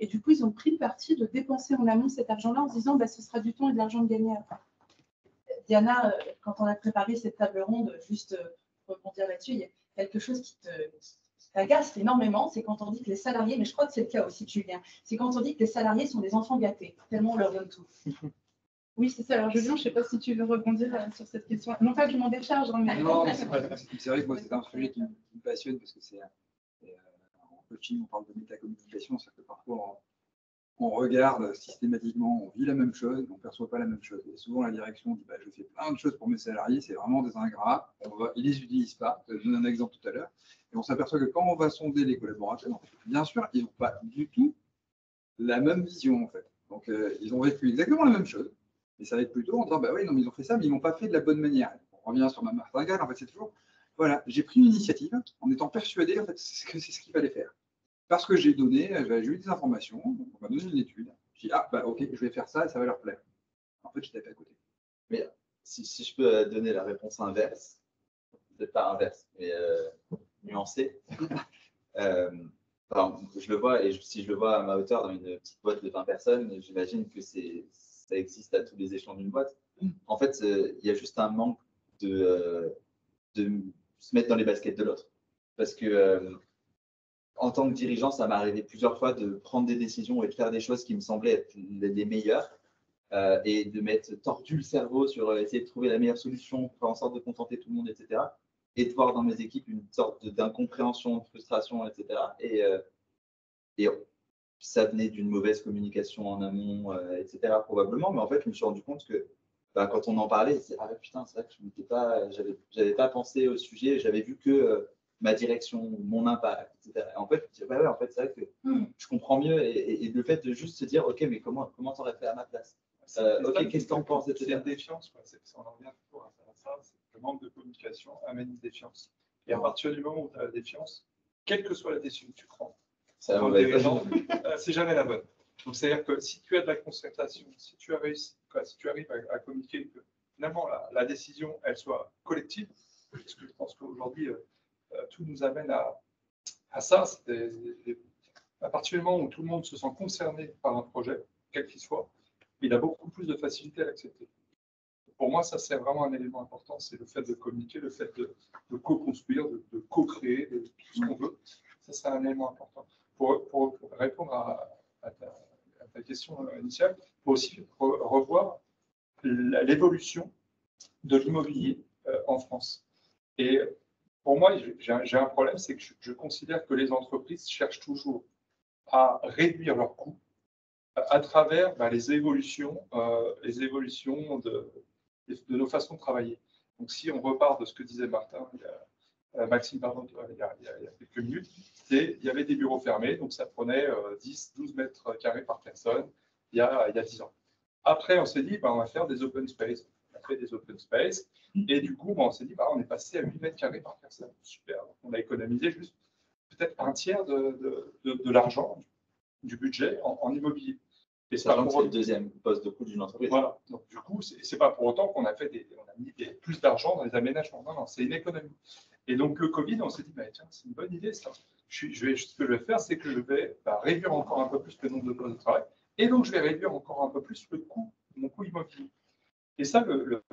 Et du coup, ils ont pris le parti de dépenser en amont cet argent-là en se disant, ce sera du temps et de l'argent de gagner après. Diana, quand on a préparé cette table ronde, juste rebondir là-dessus, il y a quelque chose qui t'agace énormément, c'est quand on dit que les salariés, mais je crois que c'est le cas aussi, Julien, c'est quand on dit que les salariés sont des enfants gâtés, tellement on leur donne tout. Oui, c'est ça. Alors, Julien, je ne sais pas si tu veux rebondir sur cette question. Non pas que je m'en décharge, mais… Non, c'est vrai que moi, c'est un sujet qui me passionne parce que c'est en coaching, on parle de métacommunication, c'est que parfois, on regarde systématiquement, on vit la même chose, mais on ne perçoit pas la même chose. Et souvent, la direction dit je fais plein de choses pour mes salariés, c'est vraiment des ingrats, ils ne les utilisent pas. Je donne un exemple tout à l'heure. Et on s'aperçoit que quand on va sonder les collaborateurs, bien sûr, ils n'ont pas du tout la même vision, en fait. Donc, ils ont vécu exactement la même chose. Mais ça va être plutôt en disant oui, non, mais ils ont fait ça, mais ils ne l'ont pas fait de la bonne manière. On revient sur ma martingale, en fait, c'est toujours voilà, j'ai pris une initiative en étant persuadé en fait, que c'est ce qu'il fallait faire. Parce que j'ai eu des informations, donc on m'a donné une étude. J'ai dit, ok, je vais faire ça et ça va leur plaire. En fait, je n'étais pas à côté. Mais si je peux donner la réponse inverse, peut-être pas inverse, mais nuancée. Je le vois, et si je le vois à ma hauteur dans une petite boîte de 20 personnes, j'imagine que ça existe à tous les échelons d'une boîte. En fait, il y a juste un manque de se mettre dans les baskets de l'autre. Parce que en tant que dirigeant, ça m'est arrivé plusieurs fois de prendre des décisions et de faire des choses qui me semblaient être les meilleures et de m'être tordu le cerveau sur essayer de trouver la meilleure solution, faire en sorte de contenter tout le monde, etc. Et de voir dans mes équipes une sorte d'incompréhension, de frustration, etc. Et ça venait d'une mauvaise communication en amont, etc. probablement. Mais en fait, je me suis rendu compte que quand on en parlait, c'est putain, c'est vrai que j'avais pas pensé au sujet, j'avais vu que ma direction, mon impact, etc. Et en fait, je dis, en fait, c'est vrai que je comprends mieux et le fait de juste se dire, ok, mais comment tu aurais fait à ma place ok, qu'est-ce que tu en penses, etc. C'est une défiance, on en revient toujours à ça, c'est le manque de communication amène une défiance. Et à partir du moment où tu as la défiance, quelle que soit la décision que tu prends, c'est jamais la bonne. Donc, c'est-à-dire que si tu as de la concertation, si tu arrives à communiquer que finalement la décision, elle soit collective, parce que je pense qu'aujourd'hui, tout nous amène à ça, à partir du moment où tout le monde se sent concerné par un projet, quel qu'il soit, il a beaucoup plus de facilité à l'accepter. Pour moi, ça, c'est vraiment un élément important, c'est le fait de communiquer, le fait de co-construire, de co-créer, de tout ce qu'on veut. Ça, c'est un élément important. Pour répondre à ta question initiale, il faut aussi revoir l'évolution de l'immobilier en France. Et pour moi, j'ai un problème, c'est que je considère que les entreprises cherchent toujours à réduire leurs coûts à travers les évolutions de nos façons de travailler. Donc, si on repart de ce que disait Maxime, il y a quelques minutes, il y avait des bureaux fermés, donc ça prenait 10-12 mètres carrés par personne il y a 10 ans. Après, on s'est dit, on va faire des open space. On a fait des open space, et du coup, on s'est dit, on est passé à 8 mètres carrés par personne. Super. On a économisé juste peut-être un tiers de l'argent, du budget en immobilier. Et c'est pas Sachant que pour c'est le deuxième poste de coût d'une entreprise. Voilà. Donc, du coup, c'est pas pour autant qu'on a mis plus d'argent dans les aménagements. Non, non, c'est une économie. Et donc, le Covid, on s'est dit, bah, tiens, c'est une bonne idée, ça. Ce que je vais faire, c'est que je vais réduire encore un peu plus le nombre de postes de travail. Et donc, je vais réduire encore un peu plus mon coût immobilier. Et ça,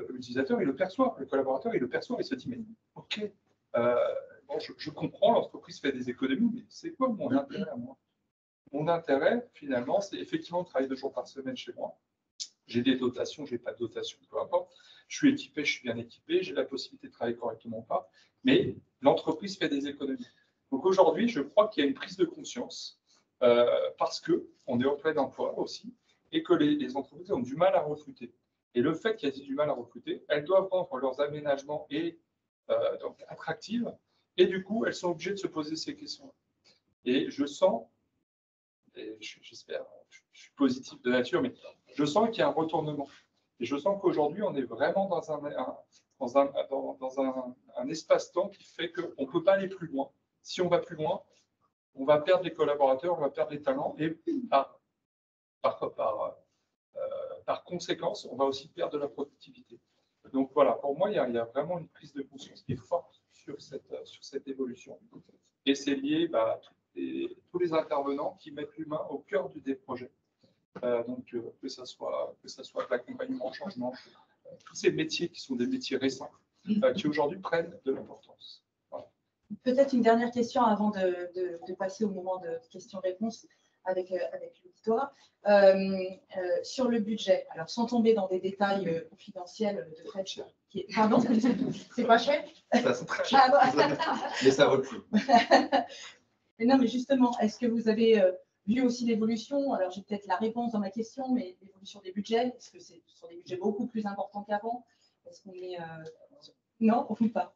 l'utilisateur, il le perçoit. Le collaborateur, il le perçoit. Il se dit, mais OK, bon, je comprends, l'entreprise fait des économies, mais c'est quoi mon intérêt à moi? Mon intérêt, finalement, c'est effectivement de travailler 2 jours par semaine chez moi. J'ai des dotations, je n'ai pas de dotation, peu importe. Je suis équipé, je suis bien équipé, j'ai la possibilité de travailler correctement ou pas, mais l'entreprise fait des économies. Donc aujourd'hui, je crois qu'il y a une prise de conscience parce qu'on est en plein emploi aussi et que les entreprises ont du mal à recruter. Et le fait qu'elles aient du mal à recruter, elles doivent rendre leurs aménagements donc attractifs et du coup, elles sont obligées de se poser ces questions. Et je sens, et j'espère, je suis positif de nature, mais je sens qu'il y a un retournement. Et je sens qu'aujourd'hui, on est vraiment dans un espace-temps qui fait qu'on ne peut pas aller plus loin. Si on va plus loin, on va perdre les collaborateurs, on va perdre les talents, et par conséquence, on va aussi perdre de la productivité. Donc voilà, pour moi, il y a vraiment une prise de conscience qui est forte sur cette évolution. Et c'est lié à tous les intervenants qui mettent l'humain au cœur des projets. Donc, que ça soit de l'accompagnement au changement, tous ces métiers qui sont des métiers récents, qui aujourd'hui prennent de l'importance. Voilà. Peut-être une dernière question avant de passer au moment de questions-réponses avec l'auditorat. Sur le budget, alors sans tomber dans des détails confidentiels de Fred, pardon, c'est pas cher? Ça, c'est très cher. Mais ça vaut le coup. Mais non, mais justement, est-ce que vous avez vu aussi l'évolution? Alors, j'ai peut-être la réponse dans ma question, mais l'évolution des budgets, est-ce que ce sont des budgets beaucoup plus importants qu'avant? Est-ce qu'on est. Non, on ne pas.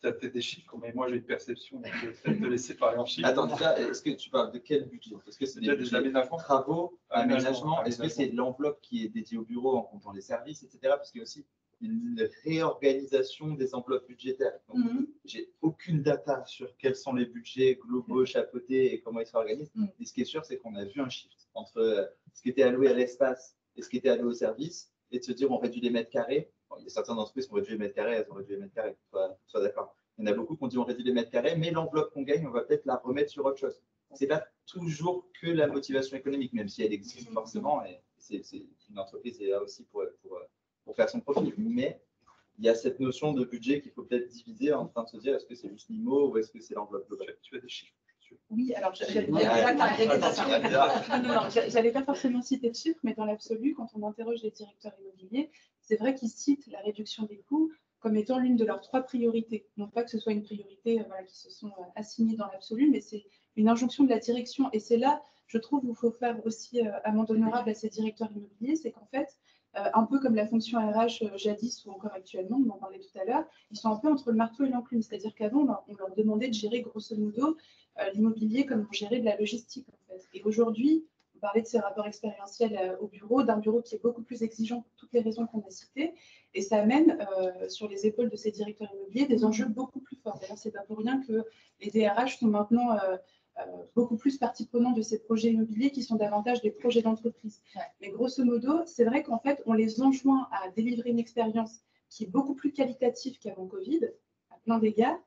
Tu as peut-être des chiffres, mais moi j'ai une perception, donc je vais peut-être te laisser parler en chiffres. Attends, déjà, est-ce que tu parles de quel budget? Est-ce que c'est des budgets travaux, aménagements? Est-ce que c'est l'enveloppe qui est dédiée au bureau en comptant les services, etc. Parce qu'il y a aussi une réorganisation des enveloppes budgétaires. Donc, j'ai aucune data sur quels sont les budgets globaux, chapeautés et comment ils s'organisent. Mais ce qui est sûr, c'est qu'on a vu un shift entre ce qui était alloué à l'espace et ce qui était alloué au service, et de se dire on réduit les mètres carrés. Bon, il y a certaines entreprises qui ont réduit les mètres carrés, elles ont réduit les mètres carrés, soit d'accord. Il y en a beaucoup qui ont dit on réduit les mètres carrés, mais l'enveloppe qu'on gagne, on va peut-être la remettre sur autre chose. Ce n'est pas toujours que la motivation économique, même si elle existe forcément, et c'est une entreprise est là aussi pour faire son profit. Mais il y a cette notion de budget qu'il faut peut-être diviser en train de se dire est-ce que c'est juste l'IMO ou est-ce que c'est l'enveloppe globale? Tu as des chiffres? Oui, alors j'allais pas forcément citer de chiffres, mais dans l'absolu, quand on interroge les directeurs immobiliers, c'est vrai qu'ils citent la réduction des coûts comme étant l'une de leurs 3 priorités. Non pas que ce soit une priorité qui se sont assignées dans l'absolu, mais c'est une injonction de la direction. Et c'est là, je trouve, où il faut faire aussi amende honorable à ces directeurs immobiliers, c'est qu'en fait, un peu comme la fonction RH jadis ou encore actuellement, on en parlait tout à l'heure, ils sont un peu entre le marteau et l'enclume. C'est-à-dire qu'avant, on leur demandait de gérer grosso modo l'immobilier comme on gérait de la logistique. En fait. Et aujourd'hui, on parlait de ces rapports expérientiels au bureau, d'un bureau qui est beaucoup plus exigeant pour toutes les raisons qu'on a citées. Et ça amène sur les épaules de ces directeurs immobiliers des enjeux beaucoup plus forts. D'ailleurs, ce n'est pas pour rien que les DRH sont maintenant beaucoup plus partie prenante de ces projets immobiliers qui sont davantage des projets d'entreprise. Ouais. Mais grosso modo, c'est vrai qu'en fait, on les enjoint à délivrer une expérience qui est beaucoup plus qualitative qu'avant Covid, à plein d'égards,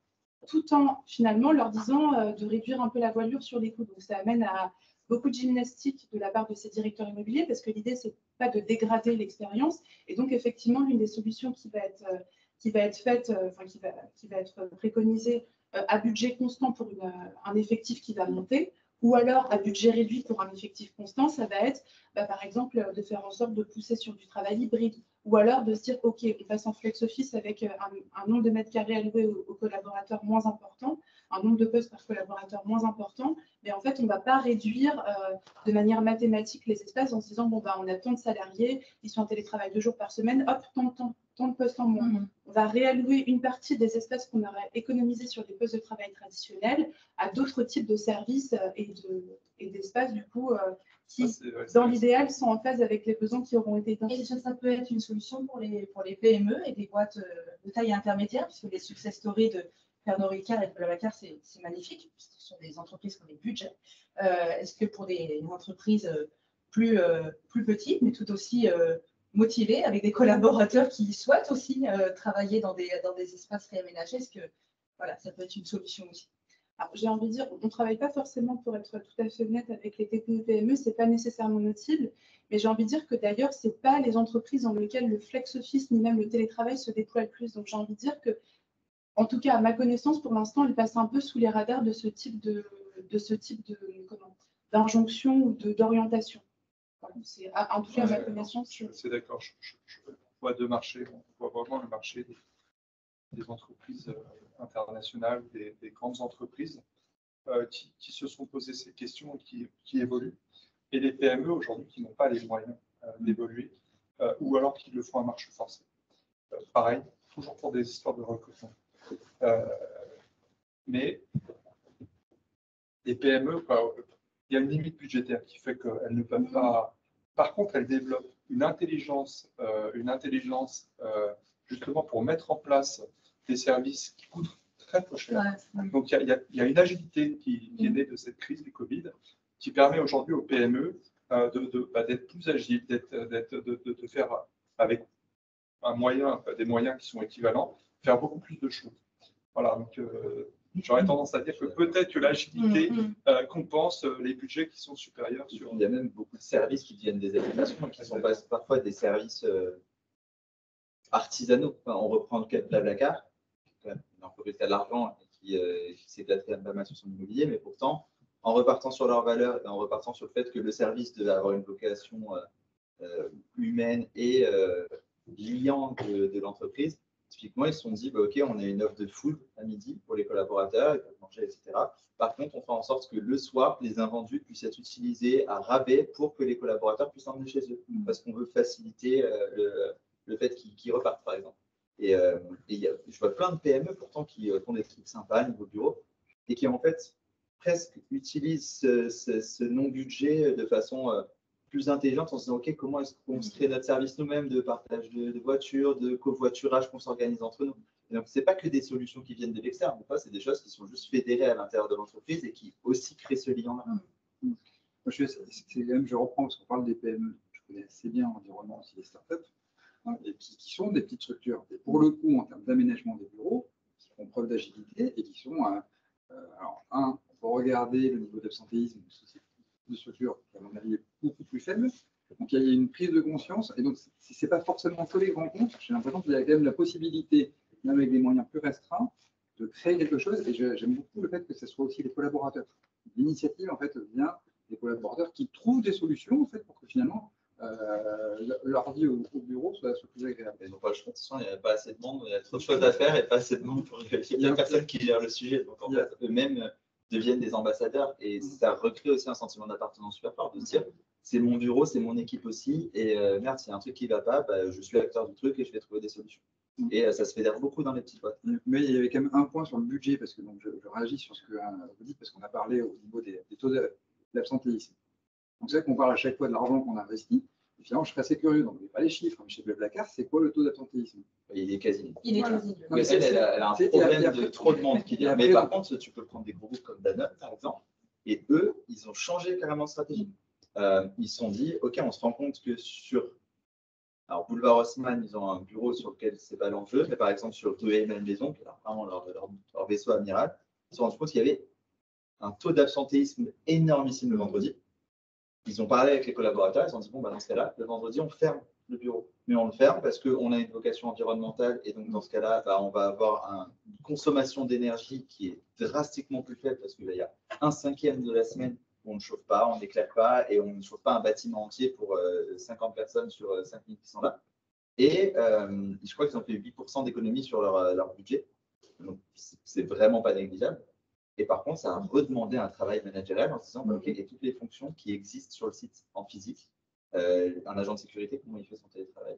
tout en finalement leur disant de réduire un peu la voilure sur les coûts. Donc ça amène à beaucoup de gymnastique de la part de ces directeurs immobiliers parce que l'idée, c'est pas de dégrader l'expérience. Et donc, effectivement, l'une des solutions qui va être faite, qui va être préconisée à budget constant pour un effectif qui va monter, ou alors à budget réduit pour un effectif constant, ça va être, par exemple, de faire en sorte de pousser sur du travail hybride, ou alors de se dire, OK, on passe en flex office avec un nombre de mètres carrés alloués aux collaborateurs moins important, un nombre de postes par collaborateur moins important, mais en fait, on ne va pas réduire de manière mathématique les espaces en se disant, bon, on a tant de salariés, ils sont en télétravail 2 jours par semaine, hop, tant de postes en moins. On va réallouer une partie des espaces qu'on aurait économisés sur des postes de travail traditionnels à d'autres types de services et d'espaces, du coup, qui, dans l'idéal, sont en phase avec les besoins qui auront été identifiés. Et ça peut être une solution pour les PME et des boîtes de taille intermédiaire, puisque les success stories de Pernod Ricard et de Blablacar, c'est magnifique, puisque ce sont des entreprises qui ont des budgets. Est-ce que pour des entreprises plus petits, mais tout aussi motivés, avec des collaborateurs qui souhaitent aussi travailler dans des espaces réaménagés. Est-ce que voilà, ça peut être une solution aussi? Alors, j'ai envie de dire, on ne travaille pas forcément, pour être tout à fait honnête, avec les TPE-PME, ce n'est pas nécessairement notre cible, mais j'ai envie de dire que d'ailleurs, ce n'est pas les entreprises dans lesquelles le flex office ni même le télétravail se déploie le plus. Donc j'ai envie de dire que, en tout cas, à ma connaissance, pour l'instant, il passe un peu sous les radars de ce type d'injonction ou d'orientation. Voilà, en tout cas, à ma connaissance. C'est d'accord. On voit deux marchés. On voit vraiment le marché des entreprises internationales, des grandes entreprises qui se sont posées ces questions et qui évoluent. Et les PME aujourd'hui qui n'ont pas les moyens d'évoluer ou alors qui le font à marche forcée. Pareil, toujours pour des histoires de recrutement. Mais les PME, il y a une limite budgétaire qui fait qu'elles ne peuvent pas. Par contre, elles développent une intelligence justement pour mettre en place des services qui coûtent très peu cher. Donc, il y a une agilité qui est née de cette crise du Covid qui permet aujourd'hui aux PME d'être plus agiles, de faire avec des moyens qui sont équivalents, faire beaucoup plus de choses. Voilà, donc j'aurais tendance à dire que peut-être que l'agilité compense les budgets qui sont supérieurs. Il y a même beaucoup de services qui deviennent des applications qui sont parfois des services artisanaux. Enfin, on reprend le cas de Blablacar, une entreprise qui a de l'argent et qui s'éclate quand même pas mal sur son immobilier, mais pourtant, en repartant sur leurs valeurs et en repartant sur le fait que le service devait avoir une vocation humaine et liant de l'entreprise, typiquement, ils se sont dit, OK, on a une offre de food à midi pour les collaborateurs, ils peuvent manger, etc. Par contre, on fait en sorte que le soir, les invendus puissent être utilisés à rabais pour que les collaborateurs puissent emmener chez eux, parce qu'on veut faciliter le fait qu'ils repartent, par exemple. Et je vois plein de PME pourtant qui font des trucs sympas au niveau bureau et qui en fait presque utilisent ce non-budget de façon plus intelligente en se disant OK, comment est-ce qu'on se crée notre service nous-mêmes de partage de voitures, de covoiturage qu'on s'organise entre nous. Et donc, ce n'est pas que des solutions qui viennent de l'externe, c'est des choses qui sont juste fédérées à l'intérieur de l'entreprise et qui aussi créent ce lien-là. Je reprends parce qu'on parle des PME. Je connais assez bien l'environnement aussi des startups. Et qui sont des petites structures. Et pour le coup, en termes d'aménagement des bureaux, qui font preuve d'agilité et qui sont, alors, on peut regarder le niveau d'absentéisme de structures qui, à mon avis, est beaucoup plus faible. Donc, il y a une prise de conscience. Et donc, ce n'est pas forcément que les grands comptes. J'ai l'impression qu'il y a quand même la possibilité, même avec des moyens plus restreints, de créer quelque chose. Et j'aime beaucoup le fait que ce soit aussi les collaborateurs. L'initiative, en fait, vient des collaborateurs qui trouvent des solutions, en fait, pour que finalement, leur vie au bureau soit plus agréable. Ils n'ont pas le choix, de toute façon, il n'y a pas assez de monde, il y a trop de choses à faire et pas assez de monde pour il y a personne qui gère le sujet. Donc en fait, eux-mêmes deviennent des ambassadeurs et ça recrée aussi un sentiment d'appartenance super fort de se dire c'est mon bureau, c'est mon équipe aussi et merde, s'il y a un truc qui ne va pas, je suis l'acteur du truc et je vais trouver des solutions. Et ça se fédère beaucoup dans les petites boîtes. Mais il y avait quand même un point sur le budget, parce que donc, je réagis sur ce que vous dites, parce qu'on a parlé au niveau des taux d'absentéisme. Donc, c'est vrai qu'on parle à chaque fois de l'argent qu'on investit. Et finalement, je serais assez curieux. Donc, je n'ai pas les chiffres, mais chez Blablacar, c'est quoi le taux d'absentéisme? Il est quasi nul. Il est quasi nul. Elle a un problème de trop de monde qui vient. Mais par contre, tu peux prendre des groupes comme Danone, par exemple, et eux, ils ont changé carrément de stratégie. Ils se sont dit, OK, on se rend compte que alors, Boulevard Haussmann, ils ont un bureau sur lequel c'est pas l'enjeu, mais par exemple, sur 2 et même maison, qui est vraiment leur vaisseau amiral, ils se sont rendus compte qu'il y avait un taux d'absentéisme énormissime le vendredi. Ils ont parlé avec les collaborateurs, ils ont dit, bon, dans ce cas-là, le vendredi, on ferme le bureau. Mais on le ferme parce qu'on a une vocation environnementale et donc dans ce cas-là, on va avoir une consommation d'énergie qui est drastiquement plus faible parce qu'il y a 1/5 de la semaine où on ne chauffe pas, on n'éclaire pas et on ne chauffe pas un bâtiment entier pour 50 personnes sur 5000 qui sont là. Et je crois qu'ils ont fait 8% d'économie sur leur budget. Donc, c'est vraiment pas négligeable. Et par contre, ça a redemandé un travail managérial en se disant, OK, et toutes les fonctions qui existent sur le site en physique, un agent de sécurité, comment il fait son télétravail?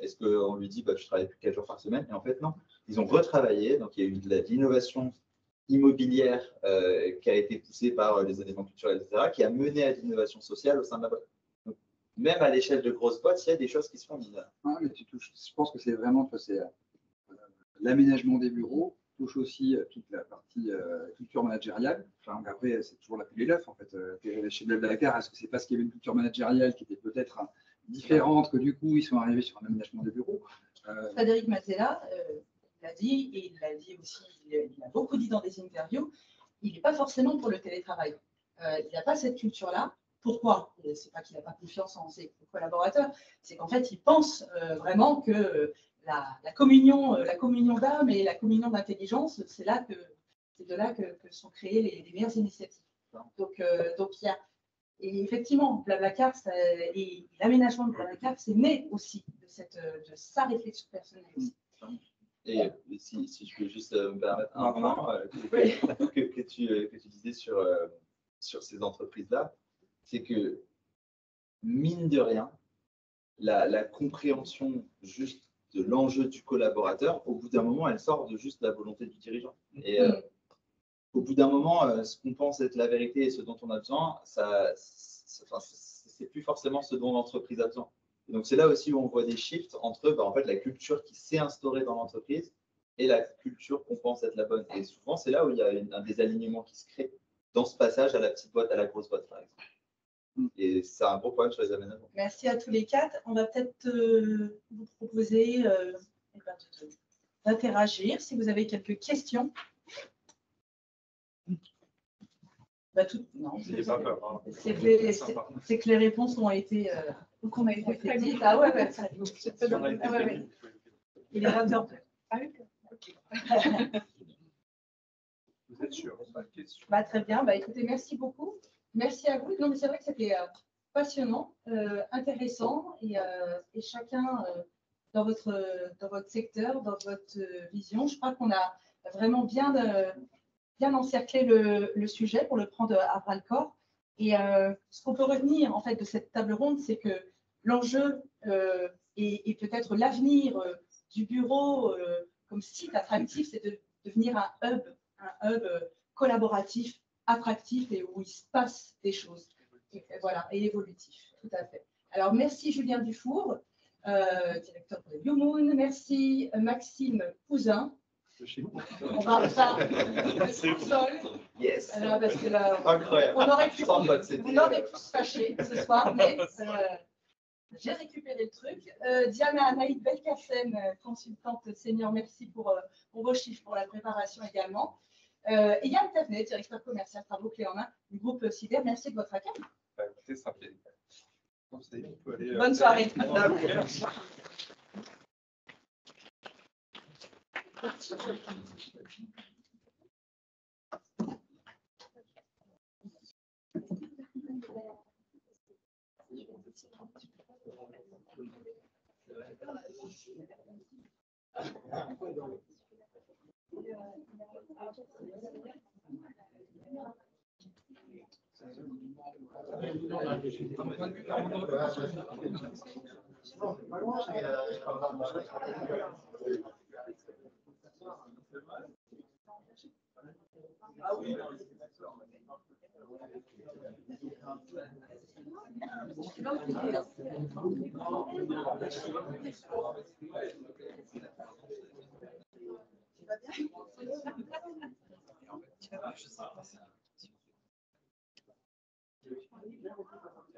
Est-ce qu'on lui dit, tu travailles plus 4 jours par semaine? Et en fait, non. Ils ont retravaillé. Donc, il y a eu de l'innovation immobilière qui a été poussée par les éléments culturels, etc., qui a mené à l'innovation sociale au sein de la boîte. Donc, même à l'échelle de grosses boîtes, il y a des choses qui se font. Mais je pense que c'est vraiment l'aménagement des bureaux. touche aussi toute la partie culture managériale. Enfin, après, c'est toujours la poule et l'œuf, en fait. Chez Blablacar, est-ce que c'est parce qu'il y avait une culture managériale qui était peut-être différente que du coup, ils sont arrivés sur un aménagement des bureaux? Frédéric Mazella l'a dit, et il l'a dit aussi, il a beaucoup dit dans des interviews, il n'est pas forcément pour le télétravail. Il n'a pas cette culture-là. Pourquoi? Ce n'est pas qu'il n'a pas confiance en ses collaborateurs, c'est qu'en fait, il pense vraiment que la communion d'âme et la communion d'intelligence, c'est de là que sont créées les meilleures initiatives. Donc, il y a, et effectivement, Blablacar et l'aménagement de Blablacar, c'est né aussi de sa réflexion personnelle aussi. Et si je peux juste me permettre un point que tu disais sur ces entreprises-là, c'est que, mine de rien, la compréhension juste de l'enjeu du collaborateur, au bout d'un moment, elle sort de juste la volonté du dirigeant. Et au bout d'un moment, ce qu'on pense être la vérité et ce dont on a besoin, c'est plus forcément ce dont l'entreprise a besoin. Et donc, c'est là aussi où on voit des shifts entre en fait, la culture qui s'est instaurée dans l'entreprise et la culture qu'on pense être la bonne. Et souvent, c'est là où il y a un désalignement qui se crée dans ce passage à la petite boîte, à la grosse boîte, par exemple. Et c'est un gros problème sur les aménagements. Merci à tous les quatre. On va peut-être vous proposer d'interagir si vous avez quelques questions. Non, c'est que les réponses ont été dites. Ah ouais. Il est 20h02. Ah oui. Ok. Vous êtes sûr? Très bien. Écoutez, merci beaucoup. Merci à vous. Non, mais c'est vrai que c'était passionnant, intéressant, et chacun dans votre secteur, dans votre vision. Je crois qu'on a vraiment bien encerclé le sujet pour le prendre à bras le corps. Et ce qu'on peut retenir en fait de cette table ronde, c'est que l'enjeu et peut-être l'avenir du bureau comme site attractif, c'est de devenir un hub collaboratif, attractif et où il se passe des choses. Voilà, et évolutif, tout à fait. Alors, merci Julien Dufour, directeur de BioMoon. Merci Maxime Cousin. On va ça. Yes. Alors, parce que là, incroyable. On aurait pu se fâcher ce soir, mais j'ai récupéré le truc. Diana Anaïd Belkacem, consultante senior, merci pour vos chiffres, pour la préparation également. Et Yann Tavenet, directeur commercial travaux clés en main du groupe Cyber, merci de votre accueil. Écoutez, ça fait. Bonne soirée.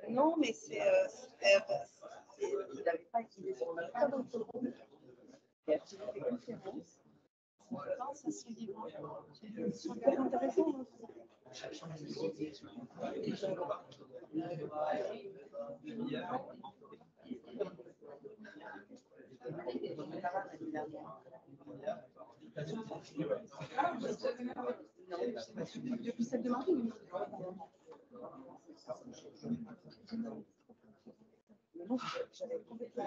Non, mais c'est. Il n'avait pas utilisé son très bon forum. Il a fait des conférences. Ça se dit c'est super intéressant. Depuis celle de Marie. Non, j'avais complètement.